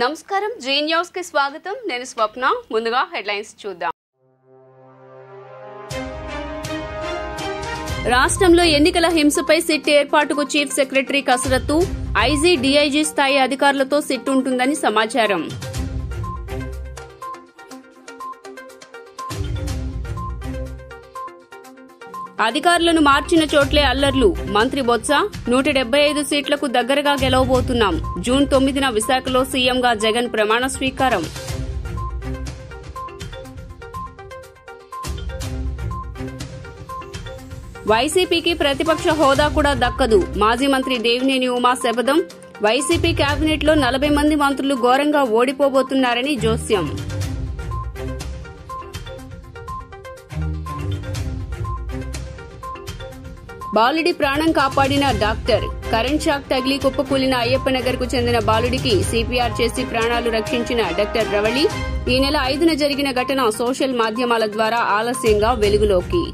నమస్కారం G news కి స్వాగతం నేను స్వప్న ముందుగా హెడ్లైన్స్ చూద్దాం రాష్ట్రంలో ఎన్నికల హింసపై సిట్ ఏర్పాటుకు చీఫ్ సెక్రటరీ కసరత్తు ఐజీ డీఐజీ స్థాయి అధికారులతో సిట్ ఉంటుందని సమాచారం అధికారులను మార్చిన చోట్లే అల్లర్లు మంత్రి బొత్స 175 సీట్లకు దగ్గరగా గెలవబోతున్నాం జూన్ 9న విశాఖలో సీఎంగా జగన్ ప్రమాణ స్వీకారం వైసీపీకి ప్రతిపక్ష హోదా కూడా దక్కదు మాజీ మంత్రి దేవినేని ఉమా శపథం వైసీపీ కేబినెట్లో 40 మంది మంత్రులు ఘోరంగా ఓడిపోబోతున్నారని జోస్యం బాలుడి ప్రాణం కాపాడిన డాక్టర్ కరెంట్ షాక్ తగిలి కుప్పకూలిన అయ్యప్పనగర్ కు చెందిన బాలుడికి సిపిఆర్ చేసి ప్రాణాలు రక్షించిన డాక్టర్ రవళి ఈ నెల 5న జరిగిన ఘటన సోషల్ మాధ్యమాల ద్వారా ఆలస్యంగా వెలుగులోకి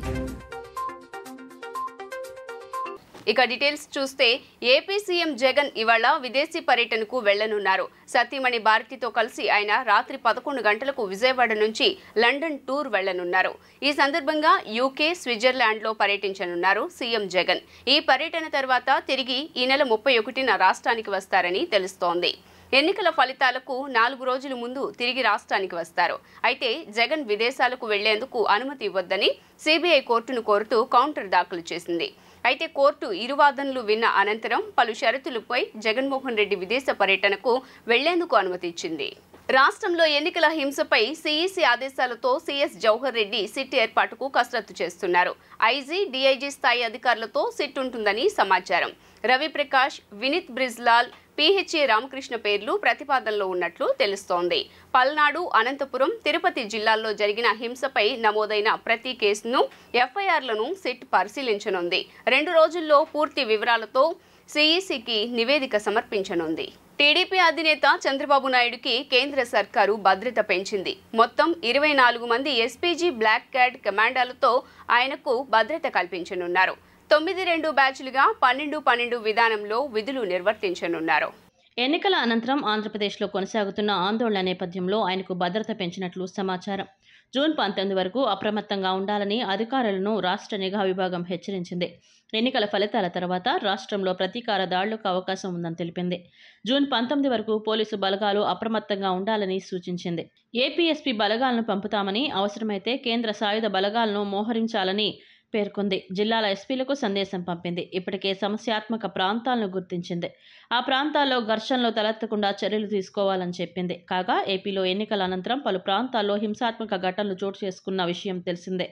ఇక డీటెయిల్స్ చూస్తే ఏపీ సీఎం జగన్ ఇవాళ విదేశీ పర్యటనకు వెళ్లనున్నారు సతీమణి భారతితో కలిసి ఆయన రాత్రి 11 గంటలకు విజయవాడ నుంచి లండన్ టూర్ వెళ్లనున్నారు ఈ సందర్భంగా యూకే స్విట్జర్లాండ్లో పర్యటించనున్నారు సీఎం జగన్ ఈ పర్యటన తర్వాత తిరిగి ఈ నెల 31న రాష్ట్రానికి వస్తారని తెలుస్తోంది ఎన్నికల ఫలితాలకు 4 రోజుల ముందు తిరిగి రాష్ట్రానికి వస్తారు అయితే జగన్ విదేశాలకు వెళ్లేందుకు అనుమతి ఇవ్వొద్దని సీబీఐ కోర్టును కోరుతూ కౌంటర్ దాఖలు చేసింది అయితే కోర్టు ఇరు వాదనలు విన్న అనంతరం పలు షరతులపై జగన్మోహన్ రెడ్డి విదేశ పర్యటనకు వెళ్లేందుకు అనుమతి ఇచ్చింది రాష్ట్రంలో ఎన్నికల హింసపై సీఈసీ ఆదేశాలతో సీఎస్ జవహర్ రెడ్డి సిట్ ఏర్పాటుకు కసరత్తు చేస్తున్నారు ఐజీ డీఐజీ స్థాయి అధికారులతో సిట్ ఉంటుందని సమాచారం రవిప్రకాష్ వినీత్ బ్రిజ్లాల్ పీహెచ్ఏ రామకృష్ణ పేర్లు ప్రతిపాదనలో ఉన్నట్లు తెలుస్తోంది పల్నాడు అనంతపురం తిరుపతి జిల్లాల్లో జరిగిన హింసపై నమోదైన ప్రతి కేసును ఎఫ్ఐఆర్లను సిట్ పరిశీలించనుంది 2 రోజుల్లో పూర్తి వివరాలతో సీఈసీకి నివేదిక సమర్పించనుంది టీడీపీ అధినేత చంద్రబాబు నాయుడుకి కేంద్ర సర్కారు భద్రత పెంచింది మొత్తం 24 మంది ఎస్పీజీ బ్లాక్ క్యాట్ కమాండోలతో ఆయనకు భద్రత కల్పించనున్నారు 9-2 బ్యాచ్లుగా 12-12 విధానంలో విధులు నిర్వర్తించనున్నారు ఎన్నికల అనంతరం ఆంధ్రప్రదేశ్లో కొనసాగుతున్న ఆందోళన నేపథ్యంలో ఆయనకు భద్రత పెంచినట్లు సమాచారం జూన్ 19 వరకు అప్రమత్తంగా ఉండాలని అధికారులను రాష్ట్ర నిఘా విభాగం హెచ్చరించింది ఎన్నికల ఫలితాల తర్వాత రాష్ట్రంలో ప్రతీకార దాడులకు అవకాశం ఉందని తెలిపింది జూన్ 19 వరకు పోలీసు బలగాలు అప్రమత్తంగా ఉండాలని సూచించింది ఏపీఎస్పీ బలగాలను పంపుతామని అవసరమైతే కేంద్ర సాయుధ బలగాలను మోహరించాలని పేర్కొంది జిల్లాల ఎస్పీలకు సందేశం పంపింది ఇప్పటికే సమస్యాత్మక ప్రాంతాలను గుర్తించింది ఆ ప్రాంతాల్లో ఘర్షణలు తలెత్తకుండా చర్యలు తీసుకోవాలని చెప్పింది కాగా ఏపీలో ఎన్నికల అనంతరం పలు ప్రాంతాల్లో హింసాత్మక ఘటనలు చోటు చేసుకున్న విషయం తెలిసిందే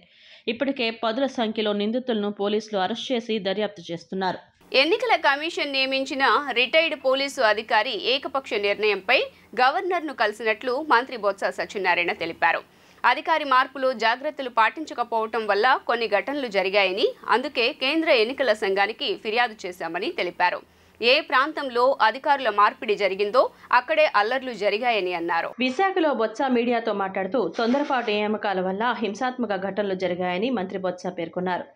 ఇప్పటికే 10ల సంఖ్యలో నిందితులను పోలీసులు అరెస్ట్ చేసి దర్యాప్తు చేస్తున్నారు ఎన్నికల కమిషన్ నియమించిన రిటైర్డ్ పోలీసు అధికారి ఏకపక్ష నిర్ణయంపై గవర్నర్ను కలిసినట్లు మంత్రి బొత్స సత్యనారాయణ తెలిపారు అధికారి మార్పులో జాగ్రత్తలు పాటించకపోవటం వల్ల కొన్ని ఘటనలు జరిగాయని అందుకే కేంద్ర ఎన్నికల సంఘానికి ఫిర్యాదు చేశామని తెలిపారు ఏ ప్రాంతంలో అధికారుల మార్పిడి జరిగిందో అక్కడే అల్లర్లు జరిగాయని అన్నారు విశాఖలో బొత్స మీడియాతో మాట్లాడుతూ తొందరపాటు నియామకాల వల్ల హింసాత్మక ఘటనలు జరిగాయని మంత్రి బొత్స పేర్కొన్నారు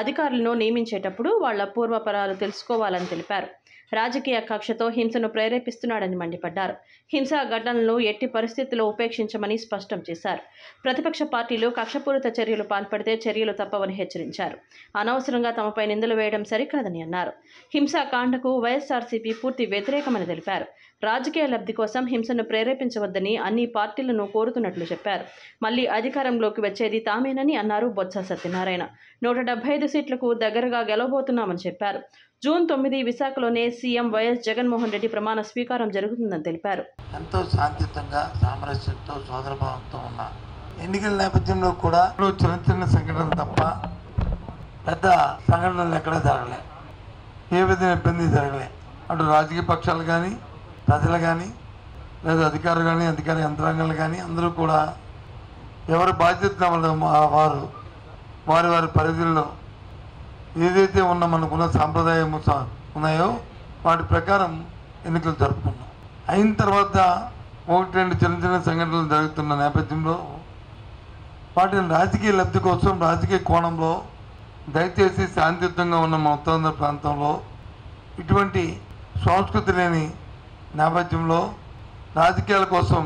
అధికారులను నియమించేటప్పుడు వాళ్ల పూర్వపరాలు తెలుసుకోవాలని తెలిపారు రాజకీయ కక్షతో హింసను ప్రేరేపిస్తున్నాడని మండిపడ్డారు హింసా ఘటనలను ఎట్టి పరిస్థితుల్లో ఉపేక్షించమని స్పష్టం చేశారు ప్రతిపక్ష పార్టీలు కక్షపూరిత చర్యలు పాల్పడితే చర్యలు తప్పవని హెచ్చరించారు అనవసరంగా తమపై నిందలు వేయడం సరికాదని అన్నారు హింసాకాండకు వైఎస్ఆర్సీపీ పూర్తి వ్యతిరేకమని తెలిపారు రాజకీయ లబ్ధి కోసం హింసను ప్రేరేపించవద్దని అన్ని పార్టీలను కోరుతున్నట్లు చెప్పారు మళ్లీ అధికారంలోకి వచ్చేది తామేనని అన్నారు బొత్స సత్యనారాయణ 175 సీట్లకు దగ్గరగా గెలవబోతున్నామని చెప్పారు జూన్ 9 విశాఖలోనే సీఎం వైఎస్ జగన్మోహన్ రెడ్డి ప్రమాణ స్వీకారం జరుగుతుందని తెలిపారు ఎంతో శాంతియుతంగా సామరస్యంతో సోదరభావంతో ఉన్న ఎన్నికల నేపథ్యంలో కూడా చిన్న చిన్న సంఘటనలు తప్ప పెద్ద సంఘటనలు ఎక్కడా జరగలే ఏ విధంగా ఇబ్బంది జరగలే అటు రాజకీయ పక్షాలు కానీ ప్రజలు కానీ లేదా అధికారులు కానీ అధికార యంత్రాంగాలు కానీ అందరూ కూడా ఎవరి బాధ్యత వారు వారి వారి పరిధుల్లో ఏదైతే ఉన్న మనకున్న సాంప్రదాయం ఉన్నాయో వాటి ప్రకారం ఎన్నికలు జరుపుకున్నాం అయిన తర్వాత 1-2 చిన్న చిన్న సంఘటనలు జరుగుతున్న నేపథ్యంలో వాటిని రాజకీయ లబ్ధి కోసం రాజకీయ కోణంలో దయచేసి శాంతియుతంగా ఉన్న మా ఉత్తరాంధ్ర ప్రాంతంలో ఇటువంటి సంస్కృతి లేని నేపథ్యంలో రాజకీయాల కోసం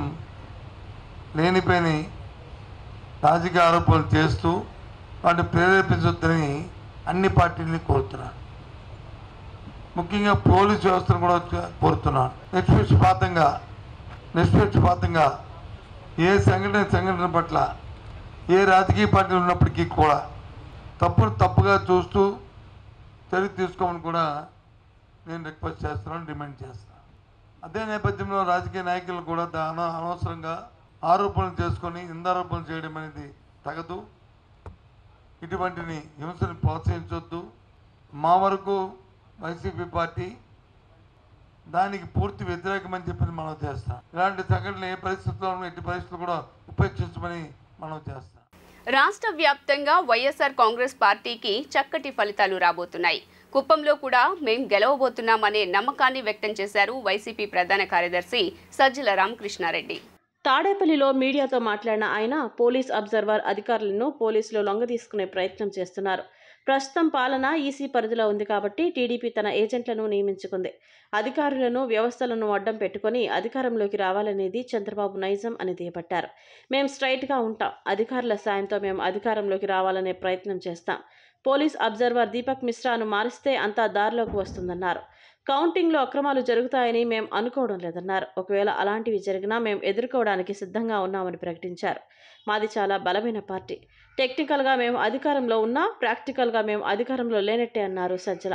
లేనిపోయిన రాజకీయ ఆరోపణలు చేస్తూ వాటిని ప్రేరేపించొద్దని అన్ని పార్టీలని కోరుతున్నాను. ముఖ్యంగా పోలీసు వ్యవస్థను కూడా కోరుతున్నాను. నిష్పక్షపాతంగా ఏ సంఘటన పట్ల ఏ రాజకీయ పార్టీలు ఉన్నప్పటికీ కూడా తప్పుగా చూస్తూ చర్య తీసుకోమని కూడా నేను రిక్వెస్ట్ చేస్తున్నాను, డిమాండ్ చేస్తున్నాను. అదే నేపథ్యంలో రాజకీయ నాయకులు కూడా అనవసరంగా ఆరోపణలు చేసుకొని నిందారోపణలు చేయడం అనేది తగదు. ఇటువంటిని హింసను ప్రోత్సహించొద్దు. మా వరకు వైసీపీ పార్టీ దానికి పూర్తి వ్యతిరేకమని చెప్పి మనం చేస్తాం. ఇలాంటి సంఘటనలు ఏ పరిస్థితుల్లోనూ ఎట్టి పరిస్థితులు కూడా ఉపేక్షించమని మనం చేస్తాం. రాష్ట్ర వ్యాప్తంగా వైఎస్ఆర్ కాంగ్రెస్ పార్టీకి చక్కటి ఫలితాలు రాబోతున్నాయి. కుప్పంలో కూడా మేం గెలవబోతున్నామనే నమ్మకాన్ని వ్యక్తం చేశారు వైసీపీ ప్రధాన కార్యదర్శి సజ్జల రామకృష్ణారెడ్డి. తాడేపల్లిలో మీడియాతో మాట్లాడిన ఆయన పోలీస్ అబ్జర్వర్ అధికారులను పోలీసులు లొంగదీసుకునే ప్రయత్నం చేస్తున్నారు. ప్రస్తుతం పాలన ఈసీ పరిధిలో ఉంది కాబట్టి టీడీపీ తన ఏజెంట్లను నియమించుకుంది. అధికారులను వ్యవస్థలను అడ్డం పెట్టుకుని అధికారంలోకి రావాలనేది చంద్రబాబు నైజం అని దుయ్యబట్టారు. మేం స్ట్రైట్గా ఉంటాం. అధికారుల సాయంతో మేము అధికారంలోకి రావాలనే ప్రయత్నం చేస్తాం. పోలీస్ అబ్జర్వర్ దీపక్ మిశ్రాను మారిస్తే అంతా దారిలోకి వస్తుందన్నారు. కౌంటింగ్లో అక్రమాలు జరుగుతాయని మేం అనుకోవడం లేదన్నారు. ఒకవేళ అలాంటివి జరిగినా మేం ఎదుర్కోవడానికి సిద్ధంగా ఉన్నామని ప్రకటించారు. మాది చాలా బలమైన పార్టీ. టెక్నికల్గా మేము అధికారంలో ఉన్నా ప్రాక్టికల్గా మేము అధికారంలో లేనట్టే అన్నారు సజ్జల.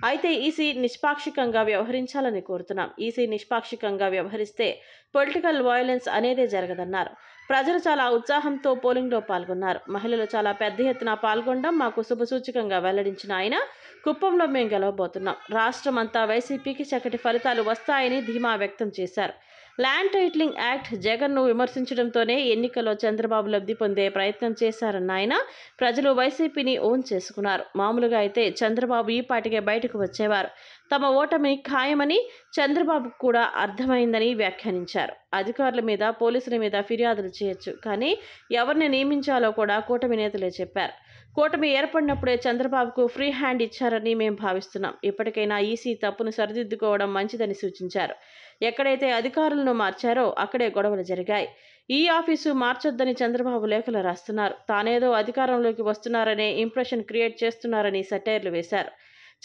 అయితే ఈసీ నిష్పాక్షికంగా వ్యవహరించాలని కోరుతున్నాం. ఈసీ నిష్పాక్షికంగా వ్యవహరిస్తే పొలిటికల్ వయలెన్స్ అనేదే జరగదన్నారు. ప్రజలు చాలా ఉత్సాహంతో పోలింగ్లో పాల్గొన్నారు. మహిళలు చాలా పెద్ద ఎత్తున పాల్గొనడం మాకు శుభసూచకంగా వెల్లడించిన ఆయన కుప్పంలో మేము గెలవబోతున్నాం. రాష్ట్రం అంతా వైసీపీకి చక్కటి ఫలితాలు వస్తాయని ధీమా వ్యక్తం చేశారు. ల్యాండ్ టైటిలింగ్ యాక్ట్ జగన్ను విమర్శించడంతోనే ఎన్నికల్లో చంద్రబాబు లబ్ధి పొందే ప్రయత్నం చేశారన్న ఆయన ప్రజలు వైసీపీని ఓన్ చేసుకున్నారు. మామూలుగా అయితే చంద్రబాబు ఈ పాటికే బయటకు వచ్చేవారు. తమ ఓటమిని ఖాయమని చంద్రబాబుకు కూడా అర్థమైందని వ్యాఖ్యానించారు. అధికారుల మీద పోలీసుల మీద ఫిర్యాదులు చేయొచ్చు, కానీ ఎవరిని నియమించాలో కూడా కూటమి నేతలే చెప్పారు. కూటమి ఏర్పడినప్పుడే చంద్రబాబుకు ఫ్రీ హ్యాండ్ ఇచ్చారని మేము భావిస్తున్నాం. ఇప్పటికైనా ఈసీ తప్పును సరిదిద్దుకోవడం మంచిదని సూచించారు. ఎక్కడైతే అధికారులను మార్చారో అక్కడే గొడవలు జరిగాయి. ఈ ఆఫీసు మార్చొద్దని చంద్రబాబు లేఖలు రాస్తున్నారు. తానేదో అధికారంలోకి వస్తున్నారనే ఇంప్రెషన్ క్రియేట్ చేస్తున్నారని సెటైర్లు వేశారు.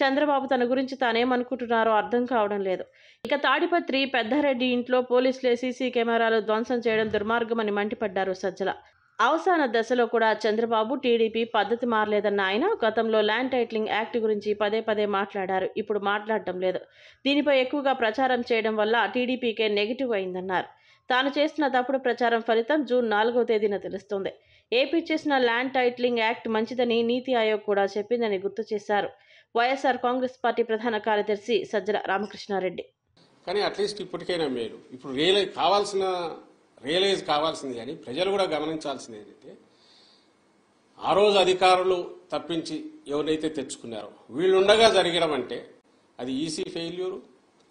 చంద్రబాబు తన గురించి తానేమనుకుంటున్నారో అర్థం కావడం లేదు. ఇక తాడిపత్రి పెద్దారెడ్డి ఇంట్లో పోలీసులే సీసీ కెమెరాలు ధ్వంసం చేయడం దుర్మార్గమని మండిపడ్డారు సజ్జల. అవసాన దశలో కూడా చంద్రబాబు టీడీపీ పద్ధతి మారలేదన్న ఆయన గతంలో ల్యాండ్ టైటిలింగ్ యాక్ట్ గురించి పదే మాట్లాడారు. ఇప్పుడు మాట్లాడటం లేదు. దీనిపై ఎక్కువగా ప్రచారం చేయడం వల్ల టీడీపీకే నెగిటివ్ అయిందన్నారు. తాను చేసిన తప్పుడు ప్రచారం ఫలితం జూన్ 4వ తేదీన తెలుస్తుంది. ఏపీ చేసిన ల్యాండ్ టైటిలింగ్ యాక్ట్ మంచిదని నీతి ఆయోగ్ కూడా చెప్పిందని గుర్తు చేశారు వైఎస్ఆర్ కాంగ్రెస్ పార్టీ ప్రధాన కార్యదర్శి సజ్జల రామకృష్ణారెడ్డి. కానీ అట్లీస్ట్ ఇప్పటికైనా మేలు. ఇప్పుడు రియలైజ్ కావాల్సింది కానీ ప్రజలు కూడా గమనించాల్సింది ఏంటంటే ఆ రోజు అధికారులు తప్పించి ఎవరైతే తెచ్చుకున్నారో వీళ్ళుండగా జరగడం అంటే అది ఈసీ ఫెయిల్యూర్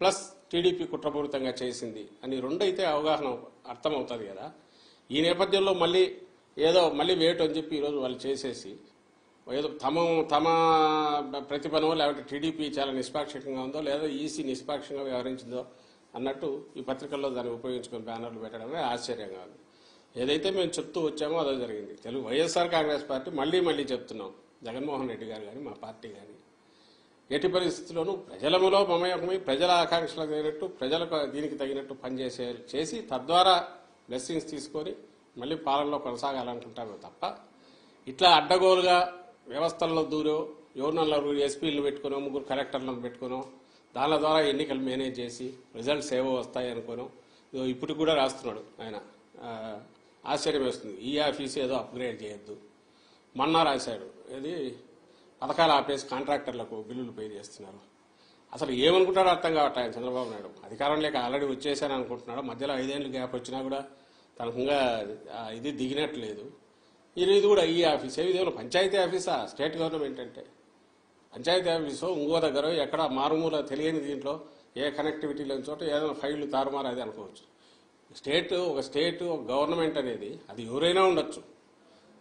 ప్లస్ టీడీపీ కుట్రపూరితంగా చేసింది అని రెండైతే అవగాహన అర్థమవుతుంది కదా. ఈ నేపథ్యంలో మళ్ళీ వేటు అని చెప్పి ఈరోజు వాళ్ళు చేసేసి ఏదో తమ ప్రతిభనో లేకపోతే టీడీపీ చాలా నిష్పాక్షికంగా ఉందో లేదా ఈసీ నిష్పాక్షంగా వ్యవహరించిందో అన్నట్టు ఈ పత్రికల్లో దాన్ని ఉపయోగించుకుని బ్యానర్లు పెట్టడమే ఆశ్చర్యంగా ఉంది. ఏదైతే మేము చెప్తూ వచ్చామో అదే జరిగింది. వైఎస్ఆర్ కాంగ్రెస్ పార్టీ మళ్ళీ చెప్తున్నాం, జగన్మోహన్ రెడ్డి గారు కానీ మా పార్టీ కానీ ఎట్టి పరిస్థితుల్లోనూ ప్రజలములో మమేకమై ప్రజల ఆకాంక్షలకు తగినట్టు ప్రజలకు దీనికి తగినట్టు చేసి తద్వారా బ్లెస్సింగ్స్ తీసుకొని మళ్ళీ పాలనలో కొనసాగాలనుకుంటామే తప్ప ఇట్లా అడ్డగోలుగా వ్యవస్థల్లో దూరో ఎవరినో ఎస్పీలను పెట్టుకునో ముగ్గురు కలెక్టర్లను పెట్టుకునో దాని ద్వారా ఎన్నికలు మేనేజ్ చేసి రిజల్ట్స్ ఏవో వస్తాయి అనుకోను ఇప్పుడు కూడా రాస్తున్నాడు ఆయన. ఆశ్చర్యం వేస్తుంది. ఈ ఆఫీస్ ఏదో అప్గ్రేడ్ చేయొద్దు మొన్న రాశాడు. ఇది పథకాలు ఆపేసి కాంట్రాక్టర్లకు బిల్లులు పే చేస్తున్నారు. అసలు ఏమనుకుంటాడో అర్థం కావట్లేదు ఆయన చంద్రబాబు నాయుడు. అధికారం లేక ఆల్రెడీ వచ్చేసాను అనుకుంటున్నాడు. మధ్యలో 5 ఏళ్ళు గ్యాప్ వచ్చినా కూడా తనకంగా ఇది దిగినట్లేదు. ఇది కూడా ఈ ఆఫీస్ ఏదో పంచాయతీ ఆఫీసా స్టేట్ గవర్నమెంట్ అంటే పంచాయతీ ఆఫీసు ఇంకో దగ్గర ఎక్కడ మారుమూల తెలియని దీంట్లో ఏ కనెక్టివిటీ లేని చోట ఏదైనా ఫైళ్లు తారుమారు అది అనుకోవచ్చు. ఒక స్టేట్ ఒక గవర్నమెంట్ అనేది అది ఎవరైనా ఉండొచ్చు.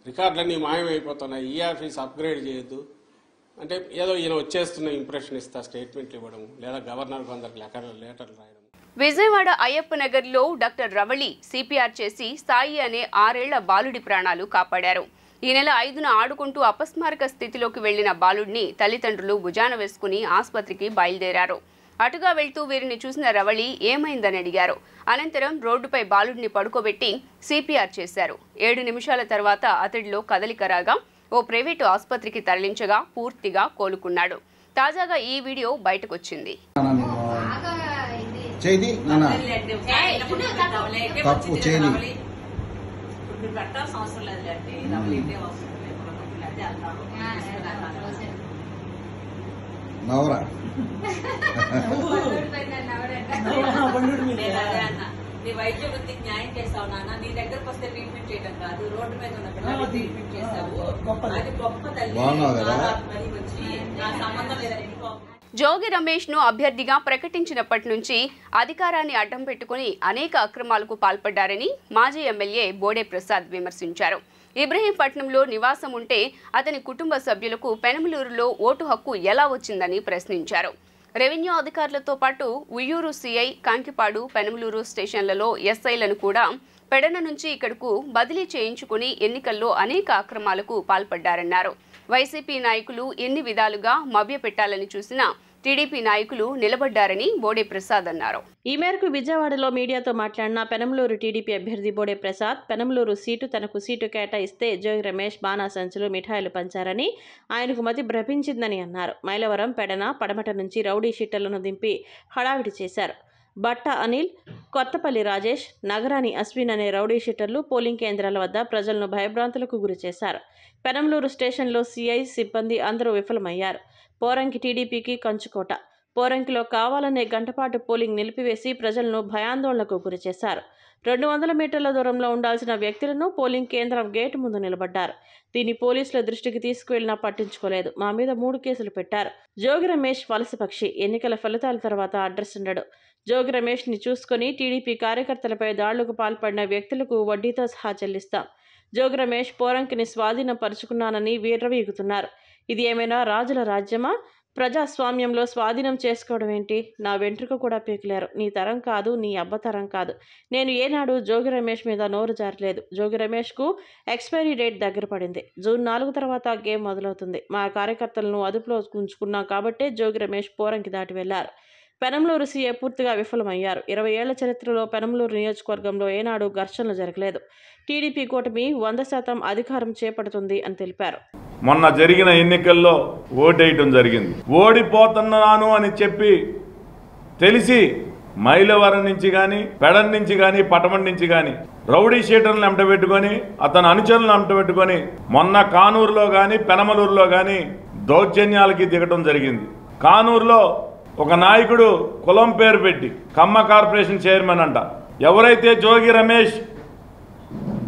రికార్డులన్నీ మాయమైపోతున్నాయి. ఈ ఆఫీస్ అప్గ్రేడ్ చేయొద్దు అంటే ఏదో ఈయన వచ్చేస్తున్న ఇంప్రెషన్ ఇస్తా స్టేట్మెంట్లు ఇవ్వడం లేదా గవర్నర్ కొందరికి లెటర్లు రాయడం. విజయవాడ అయ్యప్ప నగర్లో డాక్టర్ రవళి సిపిఆర్ చేసి సాయి అనే 6 ఏళ్ల బాలుడి ప్రాణాలు కాపాడారు. ఈ నెల 5న ఆడుకుంటూ అపస్మారక స్థితిలోకి వెళ్లిన బాలుడిని తల్లిదండ్రులు భుజాన వేసుకుని ఆసుపత్రికి బయలుదేరారు. అటుగా వెళ్తూ వీరిని చూసిన రవళి ఏమైందని అడిగారు. అనంతరం రోడ్డుపై బాలుడిని పడుకోబెట్టి సిపిఆర్ చేశారు. 7 నిమిషాల తర్వాత అతడిలో కదలిక రాగా ఓ ప్రైవేటు ఆసుపత్రికి తరలించగా పూర్తిగా కోలుకున్నాడు. తాజాగా ఈ వీడియో బయటకొచ్చింది. నీ వైద్య వృత్తికి న్యాయం చేస్తావు నాన్న. నీ దగ్గరకు వస్తే ట్రీట్మెంట్ చేయడం కాదు, రోడ్డు మీద ఉన్న పిల్లలు ట్రీట్మెంట్ చేస్తావు. అది గొప్ప తల్లి వచ్చి నా సంబంధం లేదని. జోగి రమేష్ ను అభ్యర్థిగా ప్రకటించినప్పటి నుంచి అధికారాన్ని అడ్డం పెట్టుకుని అనేక అక్రమాలకు పాల్పడ్డారని మాజీ ఎమ్మెల్యే బోడే ప్రసాద్ విమర్శించారు. ఇబ్రహీంపట్నంలో నివాసం ఉంటే అతని కుటుంబ సభ్యులకు పెనమలూరులో ఓటు హక్కు ఎలా వచ్చిందని ప్రశ్నించారు. రెవెన్యూ అధికారులతో పాటు ఉయ్యూరు సిఐ, కాంకిపాడు, పెనమలూరు స్టేషన్లలో ఎస్ఐలను కూడా పెడన నుంచి ఇక్కడకు బదిలీ చేయించుకుని ఎన్నికల్లో అనేక అక్రమాలకు పాల్పడ్డారన్నారు. వైసీపీ నాయకులు ఎన్ని విధాలుగా మభ్యపెట్టాలని చూసినా టీడీపీ నాయకులు నిలబడ్డారని బోడే ప్రసాద్ అన్నారు. ఈ మేరకు విజయవాడలో మీడియాతో మాట్లాడిన పెనమలూరు టీడీపీ అభ్యర్థి బోడే ప్రసాద్ పెనమలూరు తనకు సీటు కేటాయిస్తే జోగి రమేష్ బాణాసంచులు మిఠాయిలు పంచారని, ఆయనకు మతి భ్రమించిందని అన్నారు. మైలవరం, పెడన, పడమట నుంచి రౌడీ షీటర్లను దింపి హడావిడి చేశారు. బట్ట అనిల్, కొత్తపల్లి రాజేష్, నగరాని అశ్విన్ అనే రౌడీ షీటర్లు పోలింగ్ కేంద్రాల వద్ద ప్రజలను భయభ్రాంతులకు గురి చేశారు. పెనమలూరు స్టేషన్లో సిఐ, సిబ్బంది అందరూ విఫలమయ్యారు. పోరంకి టీడీపీకి కంచుకోట. పోరంకిలో కావాలనే గంటపాటు పోలింగ్ నిలిపివేసి ప్రజలను భయాందోళనకు గురిచేశారు. 200 మీటర్ల దూరంలో ఉండాల్సిన వ్యక్తులను పోలింగ్ కేంద్రం గేటు ముందు నిలబడ్డారు. దీన్ని పోలీసుల దృష్టికి తీసుకువెళ్లినా పట్టించుకోలేదు. మా మీద 3 కేసులు పెట్టారు. జోగి రమేష్ వలసపక్షి. ఎన్నికల ఫలితాల తర్వాత అడ్రస్ ఉండడు. జోగి రమేష్ని చూసుకుని టీడీపీ కార్యకర్తలపై దాడులకు పాల్పడిన వ్యక్తులకు వడ్డీతో సహా చెల్లిస్తాం. జోగి రమేష్ పోరంకిని స్వాధీనం పరుచుకున్నానని వీర్రవీగుతున్నారు. ఇది ఏమైనా రాజుల రాజ్యమా? ప్రజాస్వామ్యంలో స్వాధీనం చేసుకోవడం ఏంటి? నా వెంట్రుక కూడా పీకలేరు. నీ తరం కాదు, నీ అబ్బతరం కాదు. నేను ఏనాడు జోగి రమేష్ మీద నోరు జారలేదు. జోగి రమేష్కు ఎక్స్పైరీ డేట్ దగ్గర పడింది. జూన్ 4 తర్వాత గేమ్ మొదలవుతుంది. మా కార్యకర్తలను అదుపులో ఉంచుకున్నాం కాబట్టే జోగి రమేష్ పోరంకి దాటి వెళ్లారు. పెనమలూరు సీఏ పూర్తిగా విఫలమయ్యారు. 20 ఏళ్ల చరిత్రలో పెనమలూరు నియోజకవర్గంలో ఏనాడు ఘర్షణలు జరగలేదు. టీడీపీ కూటమి 100% అధికారం చేపడుతుంది అని తెలిపారు. మొన్న జరిగిన ఎన్నికల్లో ఓటేయటం జరిగింది. ఓడిపోతున్నాను అని చెప్పి తెలిసి మైలవరం నుంచి కానీ, పెడన్ నుంచి కానీ, పటమం నుంచి కానీ రౌడీ షీటర్లను ఎంటబెట్టుకొని, అతని అనుచరులను ఎంటబెట్టుకొని మొన్న కానూరులో కానీ, పెనమలూరులో కానీ దౌర్జన్యాలకి దిగటం జరిగింది. కానూరులో ఒక నాయకుడు కులం పేరు పెట్టి కమ్మ కార్పొరేషన్ చైర్మన్ అంట. ఎవరైతే జోగి రమేష్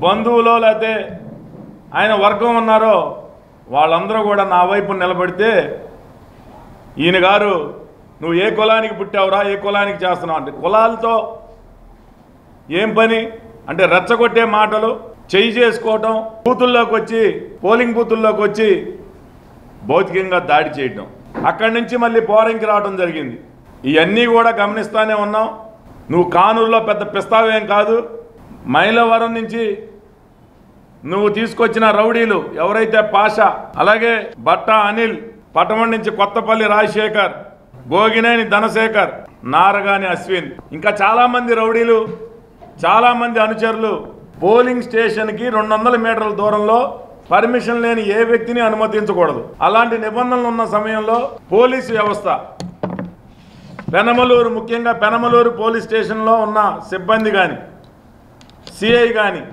బంధువులో లేకపోతే ఆయన వర్గం ఉన్నారో వాళ్ళందరూ కూడా నా వైపు నిలబడితే ఈయన గారు నువ్వు ఏ కులానికి పుట్టావురా, ఏ కులానికి చేస్తున్నావు అంటే కులాలతో ఏం పని అంటే రెచ్చగొట్టే మాటలు, చెయ్యి చేసుకోవటం, బూతుల్లోకి వచ్చి పోలింగ్ బూతుల్లోకి వచ్చి భౌతికంగా దాడి చేయటం, అక్కడి నుంచి మళ్ళీ పోరంకి రావడం జరిగింది. ఇవన్నీ కూడా గమనిస్తూనే ఉన్నాం. నువ్వు కానూరులో పెద్ద పిస్తావేం కాదు. మైలవరం నుంచి నువ్వు తీసుకొచ్చిన రౌడీలు ఎవరైతే పాషా, అలాగే బట్ట అనిల్, పటమం నుంచి కొత్తపల్లి రాజశేఖర్, గోగినేని ధనశేఖర్, నారగాని అశ్విన్, ఇంకా చాలామంది రౌడీలు, చాలామంది అనుచరులు పోలింగ్ స్టేషన్కి 200 మీటర్ల దూరంలో పర్మిషన్ లేని ఏ వ్యక్తిని అనుమతించకూడదు. అలాంటి నిబంధనలు ఉన్న సమయంలో పోలీసు వ్యవస్థ, పెనమలూరు, ముఖ్యంగా పెనమలూరు పోలీస్ స్టేషన్లో ఉన్న సిబ్బంది కానీ, సిఐ కానీ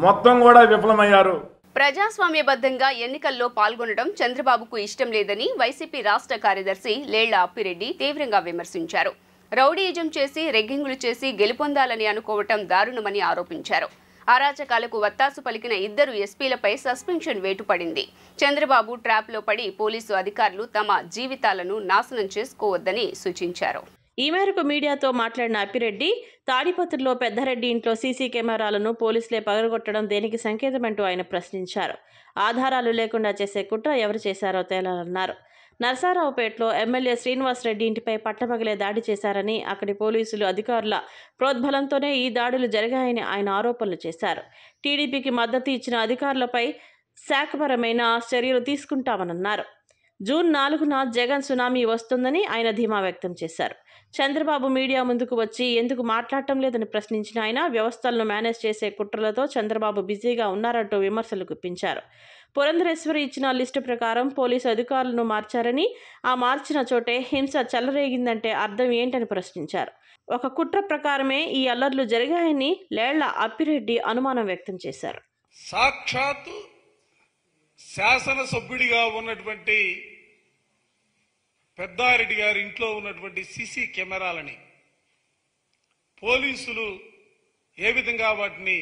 మొత్తం కూడా విఫలమయ్యారు. ప్రజాస్వామ్యబద్ధంగా ఎన్నికల్లో పాల్గొనడం చంద్రబాబుకు ఇష్టం లేదని వైసీపీ రాష్ట్ర కార్యదర్శి లేళ్ల అప్పిరెడ్డి తీవ్రంగా విమర్శించారు. రౌడీయిజం చేసి, రెగ్గింగులు చేసి గెలుపొందాలని అనుకోవటం దారుణమని ఆరోపించారు. అరాచకాలకు వత్తాసు పలికిన 2 ఎస్పీలపై సస్పెన్షన్ వేటు పడింది. చంద్రబాబు ట్రాప్లో పడి పోలీసు అధికారులు తమ జీవితాలను నాశనం చేసుకోవద్దని సూచించారు. ఈ మేరకు మీడియాతో మాట్లాడిన అప్పిరెడ్డి, తాడిపత్రిలో పెద్దరెడ్డి ఇంట్లో సీసీ కెమెరాలను పోలీసులే పగలగొట్టడం దేనికి సంకేతమంటూ ఆయన ప్రశ్నించారు. ఆధారాలు లేకుండా చేసే కుట్ర ఎవరు చేశారో తేలాలన్నారు. నరసరావుపేటలో ఎమ్మెల్యే శ్రీనివాసరెడ్డి ఇంటిపై పట్టపగలే దాడి చేశారని, అక్కడి పోలీసులు అధికారుల ప్రోద్బలంతోనే ఈ దాడులు జరిగాయని ఆయన ఆరోపణలు చేశారు. టీడీపీకి మద్దతు ఇచ్చిన అధికారులపై శాఖపరమైన చర్యలు తీసుకుంటామన్నారు. జూన్ 4న జగన్ సునామీ వస్తుందని ఆయన ధీమా వ్యక్తం చేశారు. చంద్రబాబు మీడియా ముందుకు వచ్చి ఎందుకు మాట్లాడటం లేదని ప్రశ్నించిన ఆయన, వ్యవస్థలను మేనేజ్ చేసే కుట్రలతో చంద్రబాబు బిజీగా ఉన్నారంటూ విమర్శలు గుప్పించారు. పురంధరేశ్వరి ఇచ్చిన లిస్టు ప్రకారం పోలీసు అధికారులను మార్చారని, ఆ మార్చిన చోటే హింస చెలరేగిందంటే అర్థం ఏంటని ప్రశ్నించారు. ఒక కుట్ర ప్రకారమే ఈ అల్లర్లు జరిగాయని లేళ్ల అప్పిరెడ్డి అనుమానం వ్యక్తం చేశారు. సాక్షాత్తు శాసనసభ్యుడిగా ఉన్నటువంటి పెద్దారెడ్డి గారి ఇంట్లో ఉన్నటువంటి సీసీ కెమెరాలని పోలీసులు ఏ విధంగా వాటిని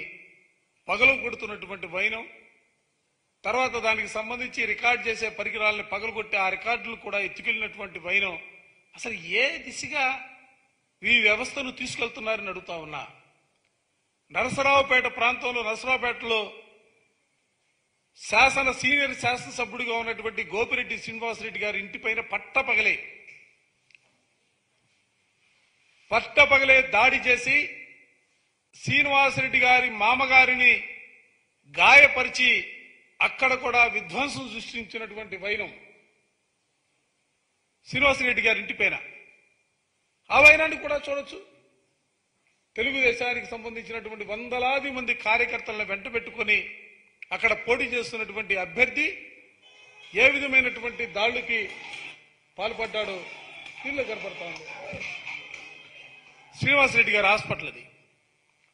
పగలగొడుతున్నటువంటి వైనం, తర్వాత దానికి సంబంధించి రికార్డ్ చేసే పరికరాలను పగలగొట్టి ఆ రికార్డులు కూడా ఎత్తుకెళ్ళినటువంటి వైనం, అసలు ఏ దిశగా ఈ వ్యవస్థను తీసుకెళ్తున్నారని అడుగుతా ఉన్నా. నరసరావుపేట ప్రాంతంలో, నరసరావుపేటలో సీనియర్ శాసనసభ్యుడిగా ఉన్నటువంటి గోపిరెడ్డి శ్రీనివాసరెడ్డి గారి ఇంటిపైన పట్టపగలే దాడి చేసి శ్రీనివాసరెడ్డి గారి మామగారిని గాయపరిచి అక్కడ కూడా విధ్వంసం సృష్టించినటువంటి వైనం శ్రీనివాసరెడ్డి గారి ఇంటిపైన. ఆ వైనాన్ని కూడా చూడొచ్చు. తెలుగుదేశానికి సంబంధించినటువంటి వందలాది మంది కార్యకర్తలను వెంట పెట్టుకుని అక్కడ పోటీ చేస్తున్నటువంటి అభ్యర్థి ఏ విధమైనటువంటి దాడులకి పాల్పడ్డాడో దీనిలో కనపడతా ఉంది. శ్రీనివాసరెడ్డి గారి హాస్పిటల్ అది,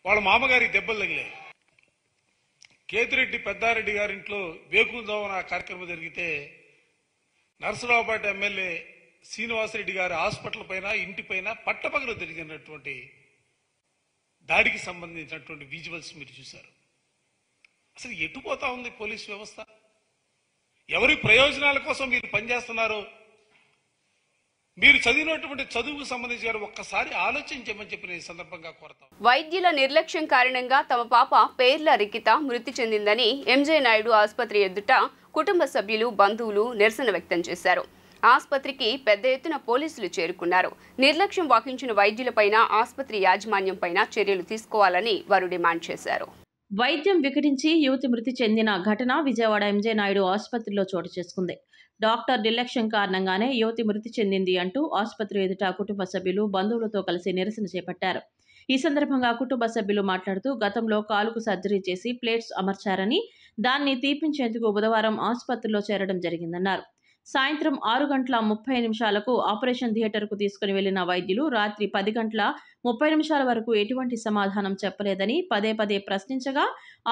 వాళ్ళ మామగారికి దెబ్బలు తగిలాయి. కేతిరెడ్డి పెద్దారెడ్డి గారింట్లో వేకుజామున కార్యక్రమం జరిగితే నరసరావుపేట ఎమ్మెల్యే శ్రీనివాసరెడ్డి గారి హాస్పిటల్ పైన, ఇంటిపైన పట్టపగలు జరిగినటువంటి దాడికి సంబంధించినటువంటి విజువల్స్ మీరు చూశారు. అసలు ఎటుపోతా ఉంది పోలీసు వ్యవస్థ? ఎవరి ప్రయోజనాల కోసం మీరు పనిచేస్తున్నారో మీరు చదివినటువంటి చదువుకు సంబంధించి ఒక్కసారి ఆలోచించమని చెప్పి నేను సందర్భంగా కోరతాను. వైద్యుల నిర్లక్ష్యం కారణంగా తమ పాప పేర్ల రికిత మృతి చెందిందని ఎంజే నాయుడు ఆసుపత్రి ఎదుట కుటుంబ సభ్యులు, బంధువులు నిరసన వ్యక్తం చేశారు. ఆసుపత్రికి పెద్ద ఎత్తున పోలీసులు చేరుకున్నారు. నిర్లక్ష్యం వహించిన వైద్యులపైన, ఆసుపత్రి యాజమాన్యంపైన చర్యలు తీసుకోవాలని వారు డిమాండ్ చేశారు. వైద్యం వికటించి యువతి మృతి చెందిన ఘటన విజయవాడ ఎంజే నాయుడు ఆసుపత్రిలో చోటు చేసుకుంది. డాక్టర్ నిర్లక్ష్యం కారణంగానే యువతి మృతి చెందింది అంటూ ఆసుపత్రి ఎదుట కుటుంబ సభ్యులు, బంధువులతో కలిసి నిరసన చేపట్టారు. ఈ సందర్భంగా కుటుంబ సభ్యులు మాట్లాడుతూ, గతంలో కాలుకు సర్జరీ చేసి ప్లేట్స్ అమర్చారని, దాన్ని తీపించేందుకు బుధవారం ఆసుపత్రిలో చేరడం జరిగిందన్నారు. సాయంత్రం 6:30 ఆపరేషన్ థియేటర్కు తీసుకుని వెళ్లిన వైద్యులు రాత్రి 10:30 వరకు ఎటువంటి సమాధానం చెప్పలేదని, పదే ప్రశ్నించగా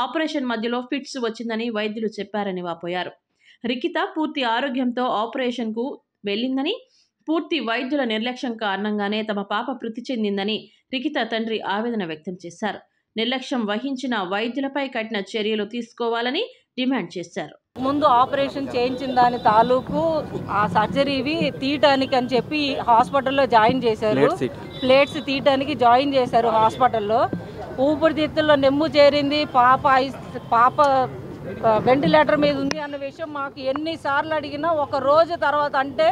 ఆపరేషన్ మధ్యలో ఫిట్స్ వచ్చిందని వైద్యులు చెప్పారని వాపోయారు. రికిత పూర్తి ఆరోగ్యంతో ఆపరేషన్కు వెళ్లిందని, పూర్తి వైద్యుల నిర్లక్ష్యం కారణంగానే తమ పాప మృతి చెందిందని రికిత తండ్రి ఆవేదన వ్యక్తం చేశారు. నిర్లక్ష్యం వహించిన వైద్యులపై కఠిన చర్యలు తీసుకోవాలని డిమాండ్ చేశారు. ముందు ఆపరేషన్ చేయించిన దాని తాలూకు ఆ సర్జరీవి తీయటానికి అని చెప్పి హాస్పిటల్లో జాయిన్ చేశారు. ప్లేట్స్ తీయటానికి జాయిన్ చేశారు హాస్పిటల్లో. ఊపిరితిత్తుల్లో నెమ్ము చేరింది, పాప వెంటిలేటర్ మీద ఉంది అన్న విషయం మాకు ఎన్నిసార్లు అడిగినా ఒక రోజు తర్వాత, అంటే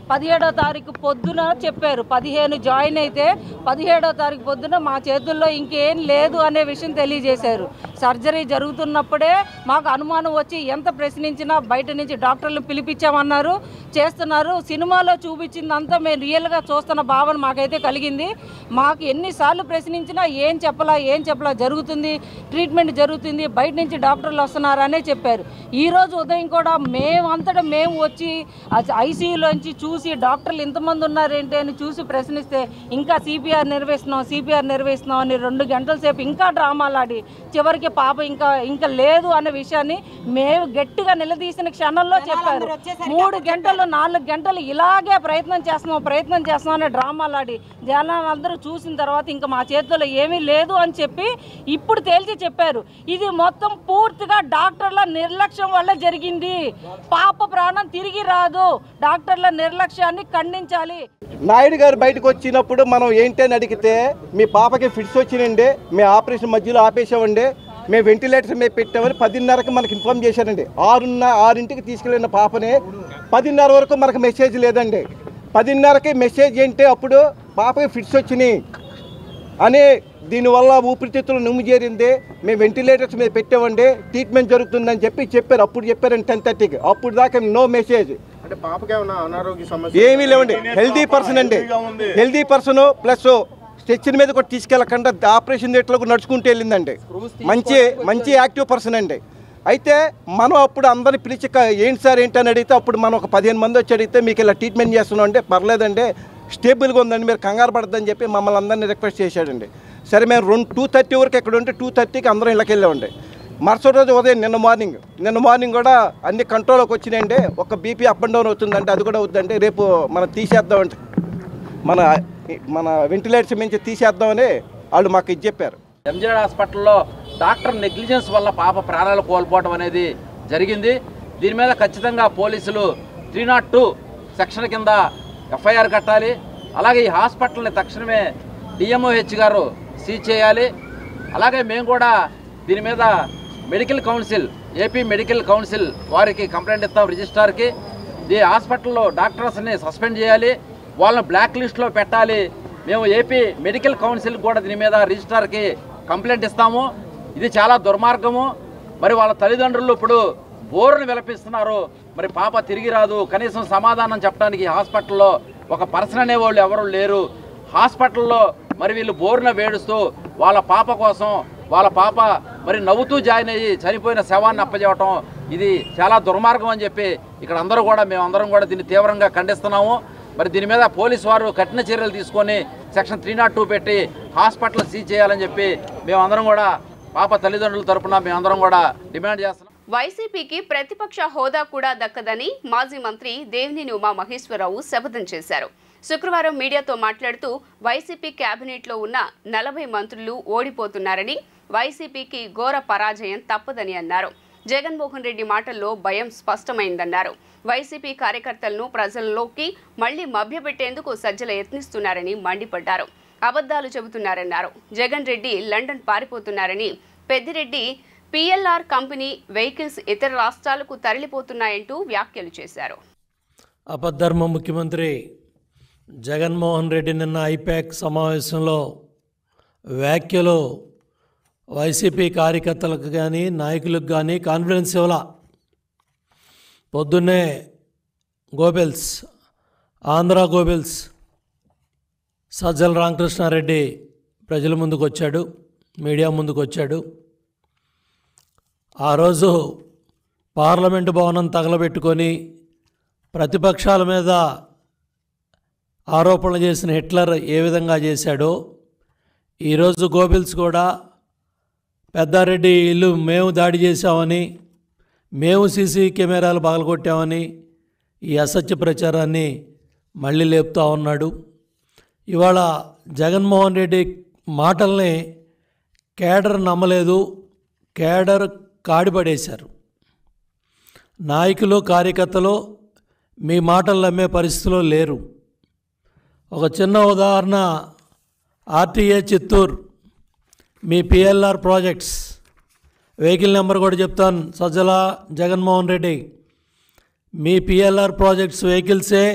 17వ తారీఖు పొద్దున చెప్పారు. 15 జాయిన్ అయితే 17వ తారీఖు పొద్దున మా చేతుల్లో ఇంకేం లేదు అనే విషయం తెలియజేశారు. సర్జరీ జరుగుతున్నప్పుడే మాకు అనుమానం వచ్చి ఎంత ప్రశ్నించినా బయట నుంచి డాక్టర్లు పిలిపించామన్నారు, చేస్తున్నారు. సినిమాలో చూపించిందంతా మేము రియల్గా చూస్తున్న భావన మాకైతే కలిగింది. మాకు ఎన్నిసార్లు ప్రశ్నించినా ఏం చెప్పలా జరుగుతుంది, ట్రీట్మెంట్ జరుగుతుంది, బయట నుంచి డాక్టర్లు వస్తున్నారనే చెప్పారు. ఈరోజు ఉదయం కూడా మేము వచ్చి ఐసీయూలోంచి చూసి డాక్టర్లు ఇంతమంది ఉన్నారేంటి అని చూసి ప్రశ్నిస్తే ఇంకా సిపిఆర్ నిర్వహిస్తున్నాం అని 2 గంటల సేపు ఇంకా డ్రామాలాడి చివరికి పాప ఇంకా లేదు అన్న విషయాన్ని మేము గట్టిగా నిలదీసిన క్షణంలో చెప్పారు. 3 గంటలు 4 గంటలు ఇలాగే ప్రయత్నం చేస్తున్నాం అని డ్రామాలాడి జనాలందరూ చూసిన తర్వాత ఇంకా మా చేతుల్లో ఏమీ లేదు అని చెప్పి ఇప్పుడు తేల్చి చెప్పారు. ఇది మొత్తం పూర్తిగా డాక్టర్ల నిర్లక్ష్యం వల్ల జరిగింది. పాప ప్రాణం తిరిగి రాదు. డాక్టర్ల నిర్లక్ష్యాన్ని ఖండించాలి. నాయుడు గారు బయటకు వచ్చినప్పుడు మనం ఏంటి అని అడిగితే, మీ పాపకి ఫిట్స్ వచ్చినండి, మేము ఆపరేషన్ మధ్యలో ఆపేసామండి, మేము వెంటిలేటర్ మీద పెట్టామని 10:30కి మనకి ఇన్ఫార్మ్ చేశారండి. 6:00కి తీసుకెళ్ళిన పాపని 10:30 వరకు మనకు మెసేజ్ లేదండి. 10:30కి మెసేజ్ ఏంటి, అప్పుడు పాపకి ఫిట్స్ వచ్చినాయి అని, దీనివల్ల ఊపిరితిత్తులు నుమ్ము చేరింది, మేము వెంటిలేటర్స్ మీద పెట్టామండి, ట్రీట్మెంట్ జరుగుతుందని చెప్పారు. అప్పుడు చెప్పారండి 10:30కి. అప్పుడు దాకా నో మెసేజ్. అంటే పాపకి ఏమైనా అనారోగ్య సమస్య ఏమీ లేవండి. హెల్దీ పర్సన్ అండి, హెల్దీ పర్సన్. ప్లస్ స్ట్రెచ్చర్ మీద కూడా తీసుకెళ్ళకుండా ఆపరేషన్ థియేటర్లోకి నడుచుకుంటూ వెళ్ళిందండి. మంచి యాక్టివ్ పర్సన్ అండి. అయితే మనం అప్పుడు అందరిని పిలిచి ఏంటి సార్ ఏంటి అని అడిగితే, అప్పుడు మనం ఒక 15 మంది వచ్చి అడిగితే మీకు ఇలా ట్రీట్మెంట్ చేస్తున్నాం అంటే, పర్లేదండి స్టేబుల్గా ఉందండి, మీరు కంగారు పడద్దని చెప్పి మమ్మల్ని అందరినీ రిక్వెస్ట్ చేశాడండి. సరే మేము 2:30 వరకు ఎక్కడ ఉంటే 2:30కి అందరం ఇళ్ళకి వెళ్ళామండి. మరుసటి రోజు ఉదయం నిన్న మార్నింగ్ కూడా అన్ని కంట్రోల్లోకి వచ్చినాయండి. ఒక బీపీ అప్ అండ్ డౌన్ అవుతుందంటే అది కూడా అవుతుందంటే, రేపు మనం తీసేద్దామంటే మన వెంటిలేటర్స్ మించి తీసేద్దామని వాళ్ళు మాకు ఇది చెప్పారు. ఎంజెడ్ హాస్పిటల్లో డాక్టర్ నెగ్లిజెన్స్ వల్ల పాప ప్రాణాలు కోల్పోవడం అనేది జరిగింది. దీని మీద ఖచ్చితంగా పోలీసులు 302 సెక్షన్ కింద ఎఫ్ఐఆర్ కట్టాలి. అలాగే ఈ హాస్పిటల్ని తక్షణమే డిఎంఓహెచ్ గారు సీజ్ చేయాలి. అలాగే మేము కూడా దీని మీద medical council, AP medical council వారికి కంప్లైంట్ ఇస్తాం రిజిస్ట్రార్కి. ఈ హాస్పిటల్లో డాక్టర్స్ని సస్పెండ్ చేయాలి, వాళ్ళని బ్లాక్ లిస్ట్లో పెట్టాలి. మేము ఏపీ మెడికల్ కౌన్సిల్ కూడా దీని మీద రిజిస్ట్రార్కి కంప్లైంట్ ఇస్తాము. ఇది చాలా దుర్మార్గము. మరి వాళ్ళ తల్లిదండ్రులు ఇప్పుడు బోరును విలపిస్తున్నారు. మరి పాప తిరిగి రాదు, కనీసం సమాధానం చెప్పడానికి హాస్పిటల్లో ఒక పర్సన్ అనేవాళ్ళు ఎవరు లేరు. హాస్పిటల్లో మరి వీళ్ళు బోరున వేడుస్తూ వాళ్ళ పాప కోసం, వాళ్ళ పాప మరి నవ్వుతూ జాయిన్ అయ్యి చనిపోయిన శవాన్ని అప్పచెప్పటం ఇది చాలా దుర్మార్గం అని చెప్పి ఇక్కడ మేమందరం కూడా దీన్ని తీవ్రంగా ఖండిస్తున్నాము. మరి దీని మీద పోలీసు వారు కఠిన చర్యలు తీసుకొని సెక్షన్ 302 పెట్టి హాస్పిటల్ సీజ్ చేయాలని చెప్పి మేమందరం కూడా పాప తల్లిదండ్రుల తరపున మేమందరం కూడా డిమాండ్ చేస్తున్నాం. వైసీపీకి ప్రతిపక్ష హోదా కూడా దక్కదని మాజీ మంత్రి దేవినేని ఉమామహేశ్వరరావు శపథం చేశారు. శుక్రవారం మీడియాతో మాట్లాడుతూ వైసీపీ కేబినెట్లో ఉన్న 40 మంత్రులు ఓడిపోతున్నారని, వైసీపీకి ఘోర పరాజయం తప్పదని అన్నారు. జగన్మోహన్ రెడ్డి మాటల్లో భయం స్పష్టమైందన్నారు. వైసీపీ కార్యకర్తలను ప్రజల్లోకి మళ్లీ మభ్యపెట్టేందుకు సజ్జల యత్నిస్తున్నారని మండిపడ్డారు. అబద్దాలు చెబుతున్నారన్నారు. జగన్ రెడ్డి లండన్ పారిపోతున్నారని, పెద్దిరెడ్డి పిఎల్ఆర్ కంపెనీ వెహికల్స్ ఇతర రాష్ట్రాలకు తరలిపోతున్నాయంటూ వ్యాఖ్యలు చేశారు. అపధర్మ ముఖ్యమంత్రి జగన్మోహన్ రెడ్డి నిన్న ఐపాక్ సమావేశంలో వ్యాఖ్యలు వైసీపీ కార్యకర్తలకు కానీ నాయకులకు కానీ కాన్ఫిడెన్స్ ఇవ్వాల. పొద్దున్నే గోబెల్స్, ఆంధ్ర గోబెల్స్ సజ్జల రామకృష్ణారెడ్డి ప్రజల ముందుకు వచ్చాడు, మీడియా ముందుకు వచ్చాడు. ఆ రోజు పార్లమెంటు భవనం తగలబెట్టుకొని ప్రతిపక్షాల మీద ఆరోపణలు చేసిన హిట్లర్ ఏ విధంగా చేశాడో, ఈరోజు గోబెల్స్ కూడా పెద్దారెడ్డి ఇల్లు మేము దాడి చేశామని, మేము సీసీ కెమెరాలు పగలగొట్టామని ఈ అసత్య ప్రచారాన్ని మళ్ళీ లేపుతూ ఉన్నాడు. ఇవాళ జగన్మోహన్ రెడ్డి మాటల్ని కేడర్ నమ్మలేదు, కేడర్ కాడిపడేశారు. నాయకులు కార్యకర్తలు మీ మాటలు నమ్మే పరిస్థితిలో లేరు. ఒక చిన్న ఉదాహరణ, ఆర్టీఏ చిత్తూరు మీ పిఎల్ఆర్ ప్రాజెక్ట్స్ వెహికల్ నెంబర్ కూడా చెప్తాను. సజ్జల జగన్మోహన్ రెడ్డి మీ పిఎల్ఆర్ ప్రాజెక్ట్స్ వెహికల్సే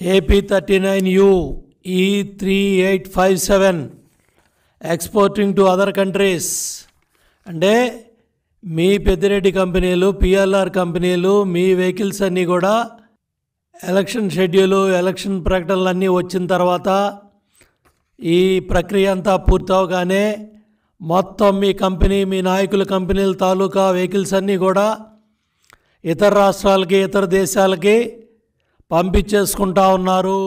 AP39U E3857 exporting to other countries. అంటే మీ పెద్దిరెడ్డి కంపెనీలు, పిఎల్ఆర్ కంపెనీలు, మీ వెహికల్స్ అన్నీ కూడా ఎలక్షన్ షెడ్యూలు, ఎలక్షన్ ప్రకటనలు అన్నీ వచ్చిన తర్వాత ఈ ప్రక్రియ అంతా పూర్తవగానే మొత్తం మీ కంపెనీ, మీ నాయకుల కంపెనీల తాలూకా వెహికల్స్ అన్నీ కూడా ఇతర రాష్ట్రాలకి, ఇతర దేశాలకి పంపించేసుకుంటా ఉన్నారు.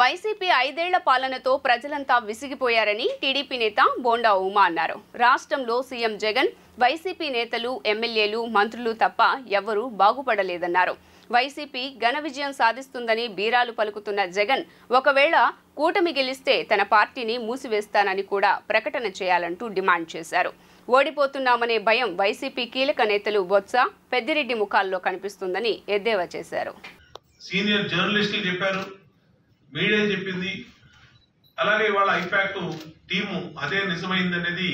వైసీపీ 5 ఏళ్ల పాలనతో ప్రజలంతా విసిగిపోయారని టీడీపీ నేత బోండా ఉమా అన్నారు. రాష్ట్రంలో సీఎం జగన్, వైసీపీ నేతలు, ఎమ్మెల్యేలు, మంత్రులు తప్ప ఎవ్వరూ బాగుపడలేదన్నారు. వైసీపీ ఘన విజయం సాధిస్తుందని బీరాలు పలుకుతున్న జగన్ ఒకవేళ కూటమి గెలిస్తే తన పార్టీని మూసివేస్తానని కూడా ప్రకటన చేయాలంటూ డిమాండ్ చేశారు. ఓడిపోతున్నామనే భయం వైసీపీ కీలక నేతలు బొత్స, పెద్దిరెడ్డి ముఖాల్లో కనిపిస్తుందని ఎద్దేవా చేశారు. సీనియర్ జర్నలిస్టులు చెప్పారు, మీడియా చెప్పింది, అలాగే వాళ్ళ ఐపాక్ టీము అదే నిజమైందనేది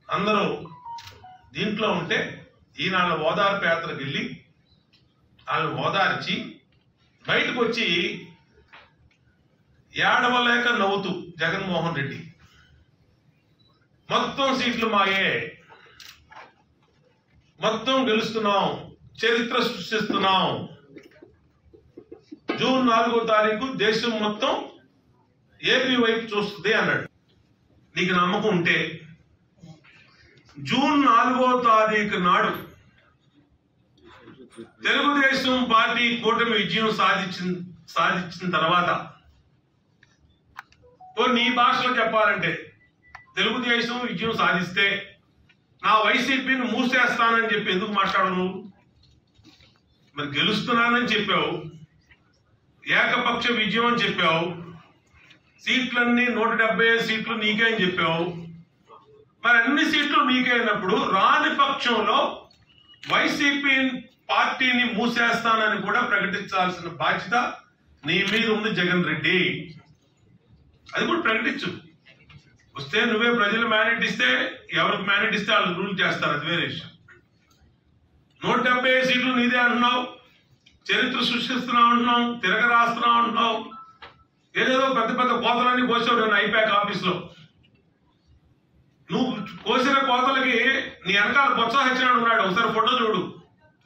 అందరూ దీంట్లో ఉంటే ఈనాళ్ళ ఓదార్పు యాత్రకు వెళ్ళి వాళ్ళని ఓదార్చి బయటకు వచ్చి ఏడవలేక నవ్వుతూ జగన్మోహన్ రెడ్డి మొత్తం సీట్లు మాయే, మొత్తం గెలుస్తున్నాం, చరిత్ర సృష్టిస్తున్నాం, జూన్ 4వ తారీఖు దేశం మొత్తం ఏపీ వైపు చూస్తుంది అన్నాడు. నీకు నమ్మకం ఉంటే జూన్ 4వ తారీఖు నాడు తెలుగుదేశం పార్టీ కూటమి విజయం సాధించిన తర్వాత నీ భాషలో చెప్పాలంటే తెలుగుదేశం విజయం సాధిస్తే నా వైసీపీని మూసేస్తానని చెప్పి ఎందుకు మాట్లాడను? మరి గెలుస్తున్నానని చెప్పావు, ఏకపక్ష విజయం అని చెప్పావు, సీట్లన్నీ 175 సీట్లు నీకే అని చెప్పావు. మరి అన్ని సీట్లు నీకే అయినప్పుడు రాని పక్షంలో వైసీపీ పార్టీని మూసేస్తానని కూడా ప్రకటించాల్సిన బాధ్యత నీ మీద ఉంది జగన్ రెడ్డి. అది కూడా ప్రకటించు. వస్తే నువ్వే ప్రజలు మ్యాండేట్ ఇస్తే, ఎవరికి మ్యాండేట్ ఇస్తే వాళ్ళు రూల్ చేస్తారు, అది వేరే విషయం. 175 సీట్లు నీదే అంటున్నావు, చరిత్ర సృష్టిస్తున్నావు అంటున్నావు, తిరగరాస్తున్నావు అంటున్నావు, ఏదేదో పెద్ద పెద్ద కోతలన్నీ కోసావు నన్ను ఐపాక్ ఆఫీస్లో. నువ్వు కోసిన కోతలకి నీ వెనకాల బొత్స సత్యనారాయణ ఉన్నాడు, ఒకసారి ఫోటో చూడు,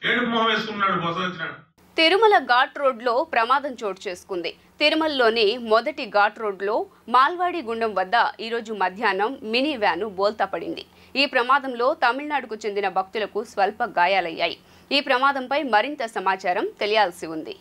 ఏడుపు మొహం వేసుకున్నాడు బొత్స సత్యనారాయణ. తిరుమల ఘాట్ రోడ్లో ప్రమాదం చోటు చేసుకుంది. తిరుమలలోని మొదటి ఘాట్ రోడ్లో మాల్వాడి గుండం వద్ద ఈరోజు మధ్యాహ్నం మినీ వ్యాను బోల్తా పడింది. ఈ ప్రమాదంలో తమిళనాడుకు చెందిన భక్తులకు స్వల్ప గాయాలయ్యాయి. ఈ ప్రమాదంపై మరింత సమాచారం తెలియాల్సి ఉంది.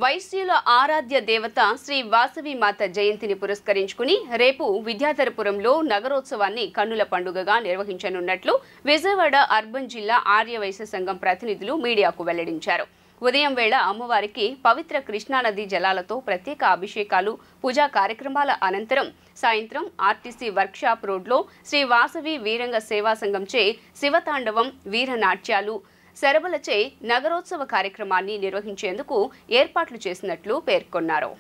వైశ్యుల ఆరాధ్య దేవత శ్రీ వాసవి మాత జయంతిని పురస్కరించుకుని రేపు విద్యాధరపురంలో నగరోత్సవాన్ని కన్నుల పండుగగా నిర్వహించనున్నట్లు విజయవాడ అర్బన్ జిల్లా ఆర్యవైశ్య సంఘం ప్రతినిధులు మీడియాకు వెల్లడించారు. ఉదయం వేళ అమ్మవారికి పవిత్ర కృష్ణానది జలాలతో ప్రత్యేక అభిషేకాలు, పూజా కార్యక్రమాల అనంతరం సాయంత్రం ఆర్టీసీ వర్క్షాప్ రోడ్లో శ్రీ వాసవి వీరంగ సేవా సంఘంచే శివతాండవం, వీరనాట్యాలు, శరబలచే నగరోత్సవ కార్యక్రమాన్ని నిర్వహించేందుకు ఏర్పాట్లు చేసినట్లు పేర్కొన్నారు.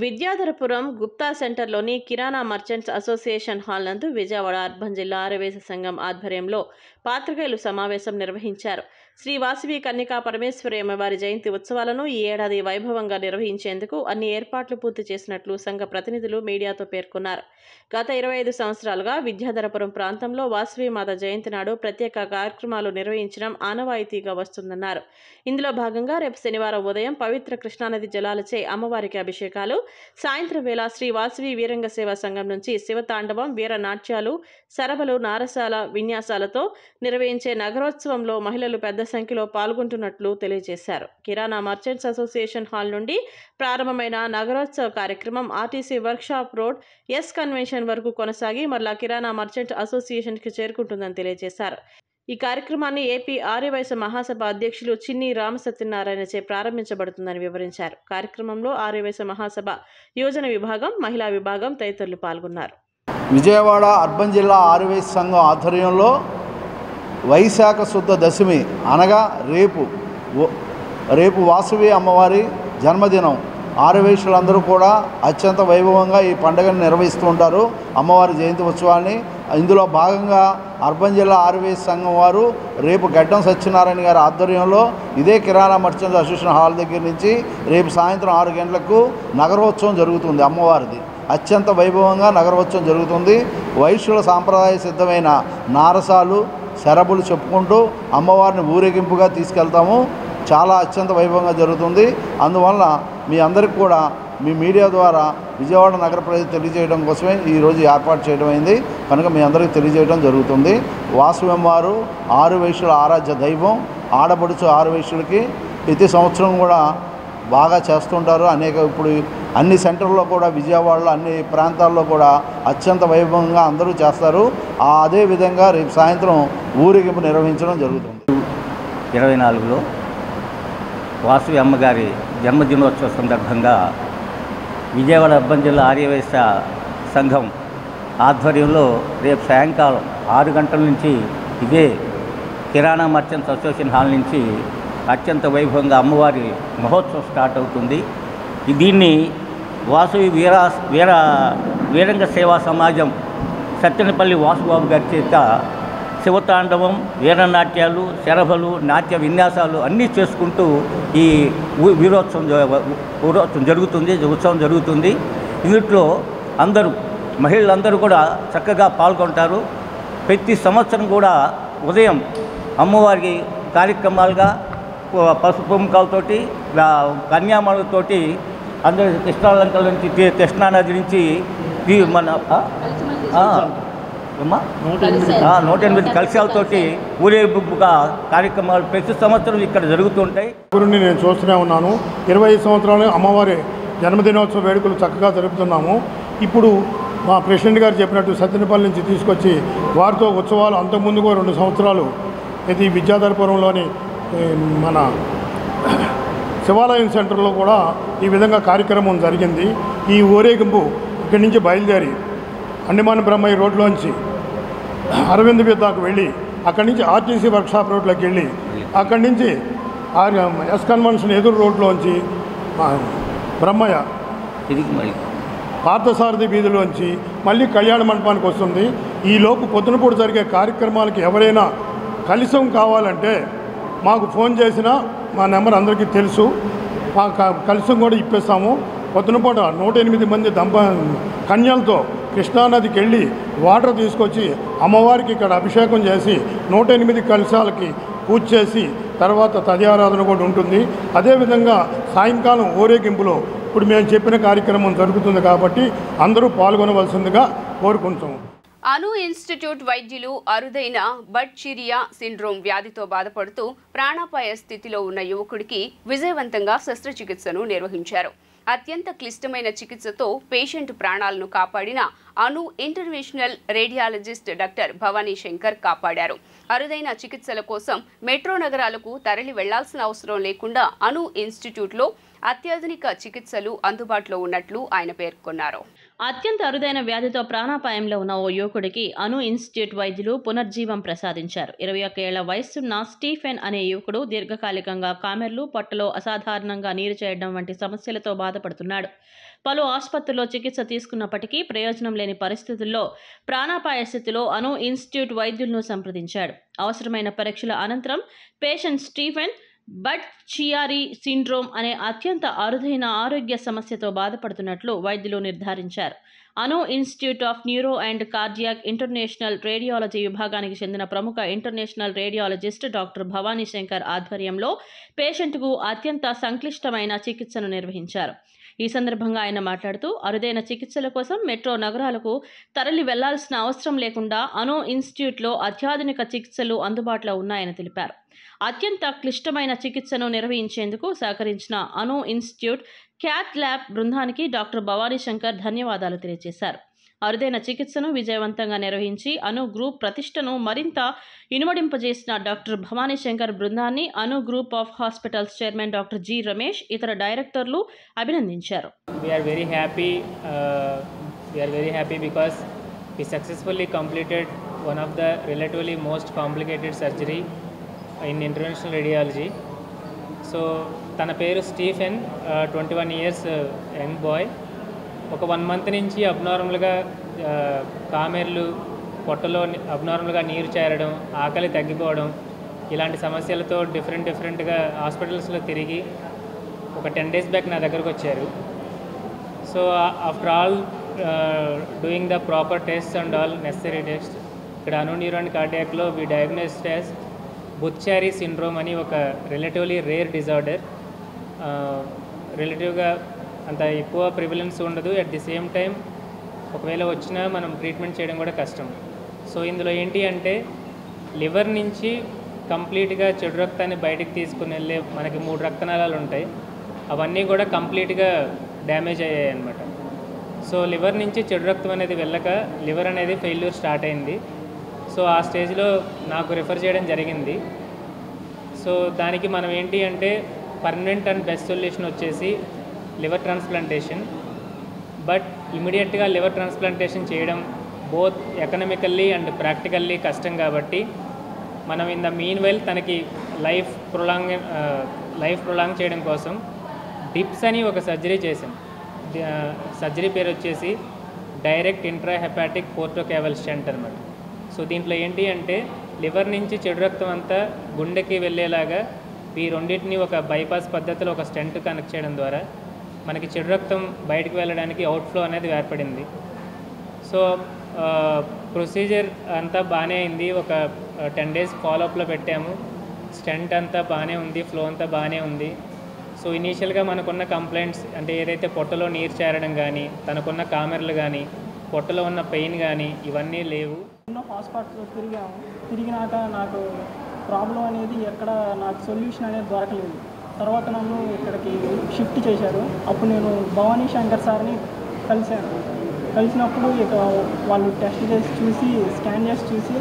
విద్యాధరపురం గుప్తా సెంటర్లోని కిరాణా మర్చెంట్స్ అసోసియేషన్ హాల్ నందు విజయవాడ అర్బన్ జిల్లా ఆర్యవైశ్య సంఘం ఆధ్వర్యంలో పాత్రికేయులు సమావేశం నిర్వహించారు. శ్రీ వాసవి కన్యకా పరమేశ్వరి అమ్మవారి జయంతి ఉత్సవాలను ఈ ఏడాది వైభవంగా నిర్వహించేందుకు అన్ని ఏర్పాట్లు పూర్తి చేసినట్లు సంఘ ప్రతినిధులు మీడియాతో పేర్కొన్నారు. గత 25 సంవత్సరాలుగా విద్యాధరపురం ప్రాంతంలో వాసవి మాత జయంతి నాడు ప్రత్యేక కార్యక్రమాలు నిర్వహించడం ఆనవాయితీగా వస్తుందన్నారు. ఇందులో భాగంగా రేపు శనివారం ఉదయం పవిత్ర కృష్ణానది జలాలచే అమ్మవారికి అభిషేకాలు, సాయంత్రం వేళ శ్రీ వాసవి వీరంగ సేవా సంఘం నుంచి శివతాండవం, వీరనాట్యాలు, సరబలు, నారసాల విన్యాసాలతో నిర్వహించే నగరోత్సవంలో మహిళలు పెద్ద సంఖ్యలో పాల్గొంటున్నట్లు తెలియజేశారు. కిరాణా మర్చెంట్స్ అసోసియేషన్ హాల్ నుండి ప్రారంభమైన నగరోత్సవ కార్యక్రమం RTC workshop road S convention వరకు కొనసాగి మరలా కిరాణా మర్చెంట్ అసోసియేషన్కి చేరుకుంటుందని తెలియజేశారు. ఈ కార్యక్రమాన్ని ఏపీ ఆర్యవైశ్య మహాసభ అధ్యక్షులు చిన్ని రామసత్యనారాయణచే ప్రారంభించబడుతుందని వివరించారు. కార్యక్రమంలో ఆర్యవైశ్య మహాసభ యోజన విభాగం, మహిళా విభాగం తదితరులు పాల్గొన్నారు. విజయవాడ అర్బన్ జిల్లా ఆర్యవైశ్య సంఘం ఆధ్వర్యంలో వైశాఖ శుద్ధ దశమి అనగా రేపు వాసవి అమ్మవారి జన్మదినం. ఆర్యవైశ్యులందరూ కూడా అత్యంత వైభవంగా ఈ పండుగను నిర్వహిస్తూ ఉంటారు, అమ్మవారి జయంతి ఉత్సవాన్ని. ఇందులో భాగంగా అర్బన్ జిల్లా ఆర్యవైశ్య సంఘం వారు రేపు గడ్డం సత్యనారాయణ గారి ఆధ్వర్యంలో ఇదే కిరాణా మర్చెంట్స్ అసోసియేషన్ హాల్ దగ్గర నుంచి రేపు సాయంత్రం 6 గంటలకు నగరోత్సవం జరుగుతుంది. అమ్మవారిది అత్యంత వైభవంగా నగరోత్సవం జరుగుతుంది. వైశ్యుల సాంప్రదాయ సిద్ధమైన నారసాలు, శరబులు చెప్పుకుంటూ అమ్మవారిని ఊరేగింపుగా తీసుకెళ్తాము. చాలా అత్యంత వైభవంగా జరుగుతుంది. అందువల్ల మీ అందరికీ కూడా మీ మీడియా ద్వారా విజయవాడ నగర ప్రజలు తెలియజేయడం కోసమే ఈరోజు ఏర్పాటు చేయడం అయింది కనుక మీ అందరికీ తెలియజేయడం జరుగుతుంది. వాసవి అమ్మవారు ఆర్యవైశ్యుల ఆరాధ్య దైవం. ఆడపడుచు ఆర్యవైశ్యులకి ప్రతి సంవత్సరం కూడా బాగా చేస్తుంటారు. ఇప్పుడు అన్ని సెంటర్లో కూడా విజయవాడలో అన్ని ప్రాంతాల్లో కూడా అత్యంత వైభవంగా అందరూ చేస్తారు. అదేవిధంగా రేపు సాయంత్రం ఊరేగింపు నిర్వహించడం జరుగుతుంది. 24లో వాసవి అమ్మగారి జన్మదినోత్సవ సందర్భంగా విజయవాడ అర్బన్ జిల్లా ఆర్యవైశ్య సంఘం ఆధ్వర్యంలో రేపు సాయంకాలం 6 గంటల నుంచి ఇదే కిరాణా మర్చెంట్స్ అసోసియేషన్ హాల్ నుంచి అత్యంత వైభవంగా అమ్మవారి మహోత్సవం స్టార్ట్ అవుతుంది. దీన్ని వాసవి వీరంగ సేవా సమాజం సత్తెనపల్లి వాసుబాబు గారి చేత శివతాండవం, వీరనాట్యాలు, శరభలు, నాట్య విన్యాసాలు అన్నీ చేసుకుంటూ ఈ ఉత్సవం జరుగుతుంది. ఇందులో మహిళలందరూ కూడా చక్కగా పాల్గొంటారు. ప్రతి సంవత్సరం కూడా ఉదయం అమ్మవారికి కార్యక్రమాలుగా పసుపు కుంకాలతోటి, కన్యామాలతోటి అందరూ కృష్ణాలంకల నుంచి, కృష్ణానది నుంచి మన 108 కలశాలతోటి ఊరేగింపుగా కార్యక్రమాలు ప్రతి సంవత్సరం ఇక్కడ జరుగుతుంటాయి. గురుని నేను చూస్తూనే ఉన్నాను. 25 సంవత్సరాలు అమ్మవారి జన్మదినోత్సవ వేడుకలు చక్కగా జరుపుతున్నాము. ఇప్పుడు మా ప్రెసిడెంట్ గారు చెప్పినట్టు సత్తెనపల్లి నుంచి తీసుకొచ్చి వారితో ఉత్సవాలు అంతకుముందు కూడా 2 సంవత్సరాలు ఇది విద్యాధరపురంలోని మన శివాలయం సెంటర్లో కూడా ఈ విధంగా కార్యక్రమం జరిగింది. ఈ ఊరేగింపు ఇక్కడి నుంచి బయలుదేరి అండిమాన్ బ్రహ్మయ్య రోడ్లోంచి అరవింద్ దాకా వెళ్ళి అక్కడి నుంచి ఆర్టీసీ వర్క్షాప్ రోడ్లోకి వెళ్ళి అక్కడి నుంచి ఎస్ కన్వెన్షన్ ఎదురు రోడ్లోంచి బ్రహ్మయ్య పార్థసారథి వీధిలోంచి మళ్ళీ కళ్యాణ మండపానికి వస్తుంది. ఈలోపు పొద్దునపూట జరిగే కార్యక్రమాలకి ఎవరైనా కలశం కావాలంటే మాకు ఫోన్ చేసినా మా నెంబర్ అందరికీ తెలుసు. మా కలశం కూడా ఇప్పిస్తాము. పొద్దునపూట 108 మంది కన్యలతో కృష్ణానదికి వెళ్ళి వాటర్ తీసుకొచ్చి అమ్మవారికి ఇక్కడ అభిషేకం చేసి 108 కలశాలకి పూజ చేసి తర్వాత తదియారాధన కూడా ఉంటుంది. అదేవిధంగా సాయంకాలం ఊరేగింపులో ఇప్పుడు మేము చెప్పిన కార్యక్రమం జరుగుతుంది కాబట్టి అందరూ పాల్గొనవలసిందిగా కోరుకుంటాము. అను ఇన్స్టిట్యూట్ వైద్యులు అరుదైన బట్చిరియా సిండ్రోమ్ వ్యాధితో బాధపడుతూ ప్రాణాపాయ స్థితిలో ఉన్న యువకుడికి విజయవంతంగా శస్త్రచికిత్సను నిర్వహించారు. అత్యంత క్లిష్టమైన చికిత్సతో పేషెంట్ ప్రాణాలను కాపాడిన Anu interventional radiologist doctor Bhavani Shankar కాపాడారు. అరుదైన చికిత్సల కోసం మెట్రో నగరాలకు తరలి వెళ్లాల్సిన అవసరం లేకుండా అను ఇన్స్టిట్యూట్లో అత్యాధునిక చికిత్సలు అందుబాటులో ఉన్నట్లు ఆయన పేర్కొన్నారు. అత్యంత అరుదైన వ్యాధితో ప్రాణాపాయంలో ఉన్న ఓ యువకుడికి అను ఇన్స్టిట్యూట్ వైద్యులు పునర్జీవం ప్రసాదించారు. 21 ఏళ్ల వయస్సున్న స్టీఫెన్ అనే యువకుడు దీర్ఘకాలికంగా కామెర్లు, పొట్టలో అసాధారణంగా నీరు చేయడం వంటి సమస్యలతో బాధపడుతున్నాడు. పలు ఆసుపత్రుల్లో చికిత్స తీసుకున్నప్పటికీ ప్రయోజనం లేని పరిస్థితుల్లో ప్రాణాపాయ స్థితిలో అను ఇన్స్టిట్యూట్ వైద్యులను సంప్రదించాడు. అవసరమైన పరీక్షల అనంతరం పేషెంట్ స్టీఫెన్ బట్చియారీ సిండ్రోమ్ అనే అత్యంత అరుదైన ఆరోగ్య సమస్యతో బాధపడుతున్నట్లు వైద్యులు నిర్ధారించారు. Anu institute of neuro and cardiac international radiology విభాగానికి చెందిన ప్రముఖ international radiologist doctor Bhavani Shankar ఆధ్వర్యంలో పేషెంట్కు అత్యంత సంక్లిష్టమైన చికిత్సను నిర్వహించారు. ఈ సందర్భంగా ఆయన మాట్లాడుతూ అరుదైన చికిత్సల కోసం మెట్రో నగరాలకు తరలి వెళ్లాల్సిన అవసరం లేకుండా అను ఇన్స్టిట్యూట్లో అత్యాధునిక చికిత్సలు అందుబాటులో ఉన్నాయని తెలిపారు. అత్యంత క్లిష్టమైన చికిత్సను నిర్వహించేందుకు సహకరించిన అను ఇన్స్టిట్యూట్ క్యాత్ ల్యాబ్ బృందానికి డాక్టర్ భవానీ శంకర్ ధన్యవాదాలు తెలియజేశారు. అరుదైన చికిత్సను విజయవంతంగా నిర్వహించి అను గ్రూప్ ప్రతిష్టను మరింత ఇనుమడింపజేసిన డాక్టర్ భవానీ శంకర్ బృందాన్ని Anu group of hospitals chairman doctor G Ramesh, ఇతర డైరెక్టర్లు అభినందించారు. We are very happy because we successfully completed one of the relatively most complicated surgery in interventional radiology. So తన పేరు స్టీఫెన్, 21 years యంగ్ బాయ్. ఒక 1 month నుంచి అబ్నార్మల్గా కామెర్లు, పొట్టలో అబ్నార్మల్గా నీరు చేరడం, ఆకలి తగ్గిపోవడం, ఇలాంటి సమస్యలతో డిఫరెంట్గా హాస్పిటల్స్లో తిరిగి ఒక 10 days బ్యాక్ నా దగ్గరకు వచ్చారు. So after all doing the proper test and all necessary test ఇక్కడ అను న్యూరో అండ్ కార్డియాక్లో we diagnosed as Budd Chiari syndrome అని ఒక రిలేటివ్లీ రేర్ డిజార్డర్. రిలేటివ్గా అంత ఎక్కువ ప్రివిలెన్స్ ఉండదు. అట్ ది సేమ్ టైం ఒకవేళ వచ్చినా మనం ట్రీట్మెంట్ చేయడం కూడా కష్టం. సో ఇందులో ఏంటి అంటే లివర్ నుంచి కంప్లీట్గా చెడు రక్తాన్ని బయటకు తీసుకుని వెళ్ళే మనకి 3 రక్తనాళాలు ఉంటాయి. అవన్నీ కూడా కంప్లీట్గా డ్యామేజ్ అయ్యాయి అన్నమాట. సో లివర్ నుంచి చెడు రక్తం అనేది వెళ్ళక లివర్ అనేది ఫెయిల్యూర్ స్టార్ట్ అయింది. సో ఆ స్టేజ్లో నాకు రిఫర్ చేయడం జరిగింది. సో దానికి మనం ఏంటి అంటే పర్మనెంట్ అండ్ బెస్ట్ సొల్యూషన్ వచ్చేసి లివర్ ట్రాన్స్ప్లాంటేషన్. బట్ ఇమీడియట్గా లివర్ ట్రాన్స్ప్లాంటేషన్ చేయడం బోత్ ఎకనామికల్లీ అండ్ ప్రాక్టికల్లీ కష్టం కాబట్టి మనం ఇన్ ద మీన్ వైల్ తనకి లైఫ్ ప్రొలాంగ్ చేయడం కోసం డిప్స్ అని ఒక సర్జరీ చేసాం. సర్జరీ పేరు వచ్చేసి డైరెక్ట్ ఇంట్రాహెపాటిక్ పోర్టోకేవల్ స్టెంట్ అనమాట. సో దీంట్లో ఏంటి అంటే లివర్ నుంచి చెడు రక్తం అంతా గుండెకి వెళ్ళేలాగా ఈ రెండింటిని ఒక బైపాస్ పద్ధతిలో ఒక స్టెంట్ కనెక్ట్ చేయడం ద్వారా మనకి చెడు రక్తం బయటకు వెళ్ళడానికి అవుట్ఫ్లో అనేది ఏర్పడింది. సో ప్రొసీజర్ అంతా బాగానే అయింది. ఒక 10 days ఫాలోఅప్లో పెట్టాము. స్టెంట్ అంతా బాగానే ఉంది, ఫ్లో అంతా బాగానే ఉంది. సో ఇనీషియల్గా మనకున్న కంప్లైంట్స్ అంటే ఏదైతే పొట్టలో నీరు చేరడం కానీ, తనకున్న కామెర్లు కానీ, పొట్టలో ఉన్న పెయిన్ కానీ ఇవన్నీ లేవు. ఎన్నో హాస్పిటల్ తిరిగినాక నాకు ప్రాబ్లం అనేది ఎక్కడ నాకు సొల్యూషన్ అనేది దొరకలేదు. తర్వాత నన్ను ఇక్కడికి షిఫ్ట్ చేశారు. అప్పుడు నేను భవానీ శంకర్ సార్ని కలిసినప్పుడు ఇక వాళ్ళు టెస్ట్ చేసి చూసి స్కాన్ చేసి చూసి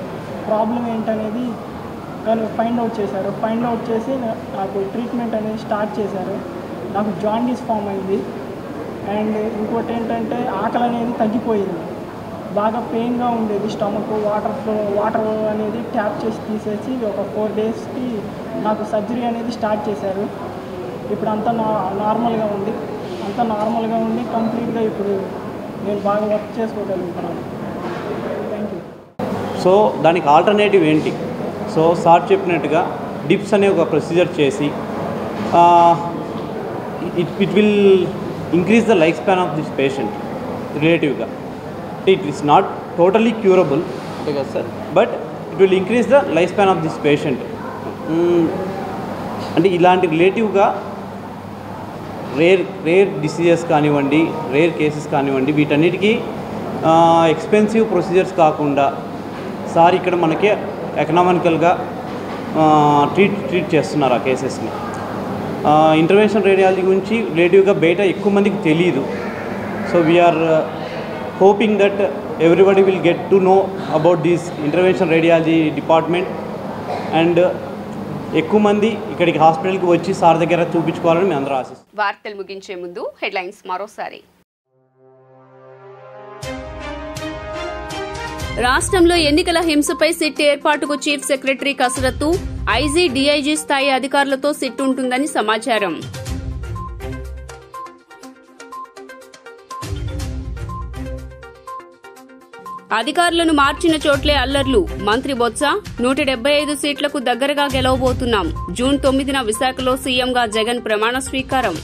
ప్రాబ్లం ఏంటనేది ఫైండ్ అవుట్ చేశారు. ఫైండ్ అవుట్ చేసి నాకు ట్రీట్మెంట్ అనేది స్టార్ట్ చేశారు. నాకు జాండీస్ ఫామ్ అయింది. అండ్ ఇంకోటి ఏంటంటే ఆకలి అనేది తగ్గిపోయింది. బాగా పెయిన్గా ఉండేది స్టమక్. వాటర్ అనేది ట్యాప్ చేసి తీసేసి ఒక 4 daysకి నాకు సర్జరీ అనేది స్టార్ట్ చేశారు. ఇప్పుడు అంతా నార్మల్గా ఉంది. కంప్లీట్గా ఇప్పుడు నేను బాగా వర్క్ చేసుకోగలుగుతున్నాను. Thank you. సో దానికి ఆల్టర్నేటివ్ ఏంటి? సో సార్ చెప్పినట్టుగా డిప్స్ అనే ఒక ప్రొసీజర్ చేసి it will increase the life span of this patient రిలేటివ్గా. It is not totally curable అంతే కదా sir, but it will increase the life span of this patient. అంటే ఇలాంటి రిలేటివ్గా రేర్ డిసీజెస్ కానివ్వండి, రేర్ కేసెస్ కానివ్వండి, వీటన్నిటికీ ఎక్స్పెన్సివ్ ప్రొసీజర్స్ కాకుండా సార్ ఇక్కడ మనకి ఎకనామికల్గా ట్రీట్ చేస్తున్నారు ఆ కేసెస్ని. ఇంటర్వెన్షన్ రేడియాలజీ గురించి రిలేటివ్గా బయట ఎక్కువ మందికి తెలియదు. So we're hoping that everybody will get to know about this intervention radiology department and ఎక్కువ మంది ఇక్కడికి హాస్పిటల్కి వచ్చి సార్ దగ్గర చూపించుకోవాలని మేము అందరూ ఆశిస్తాం. వార్తలు ముగించే ముందు హెడ్లైన్స్ మరోసారి. రాష్ట్రంలో ఎన్నికల హింసపై సిట్ ఏర్పాటుకు చీఫ్ సెక్రటరీ కసరత్తు. ఐజీ, డీఐజీ స్థాయి అధికారులతో సిట్ ఉంటుందని సమాచారం. అధికారులను మార్చిన చోట్లే అల్లర్లు. మంత్రి బొత్స 175 సీట్లకు దగ్గరగా గెలవబోతున్నాం. జూన్ 9న విశాఖలో సీఎంగా జగన్ ప్రమాణ స్వీకారం.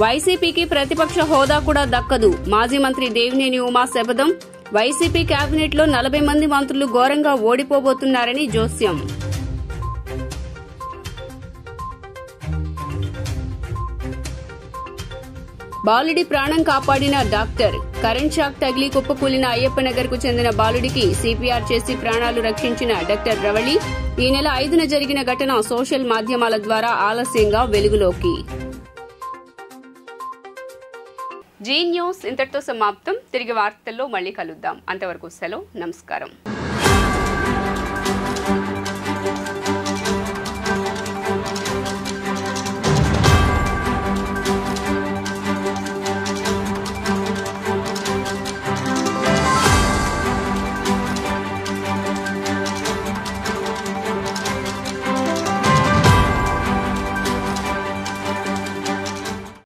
వైసీపీకి ప్రతిపక్ష హోదా కూడా దక్కదు. మాజీ మంత్రి దేవినేని ఉమా శపథం. వైసీపీ కేబినెట్లో 40 మంది మంత్రులు ఘోరంగా ఓడిపోబోతున్నారని జోస్యం. బాలుడి ప్రాణం కాపాడిన డాక్టర్. కరెంట్ షాక్ తగిలి కుప్పకూలిన అయ్యప్పనగర్ కు చెందిన బాలుడికి సిపిఆర్ చేసి ప్రాణాలు రక్షించిన డాక్టర్ రవళి. ఈ నెల 5న జరిగిన ఘటన సోషల్ మాధ్యమాల ద్వారా ఆలస్యంగా వెలుగులోకి. జీ న్యూస్ ఇంతటితో సమాప్తం. తిరిగి వార్తల్లో మళ్లీ కలుద్దాం. అంతవరకు సెలవు. నమస్కారం.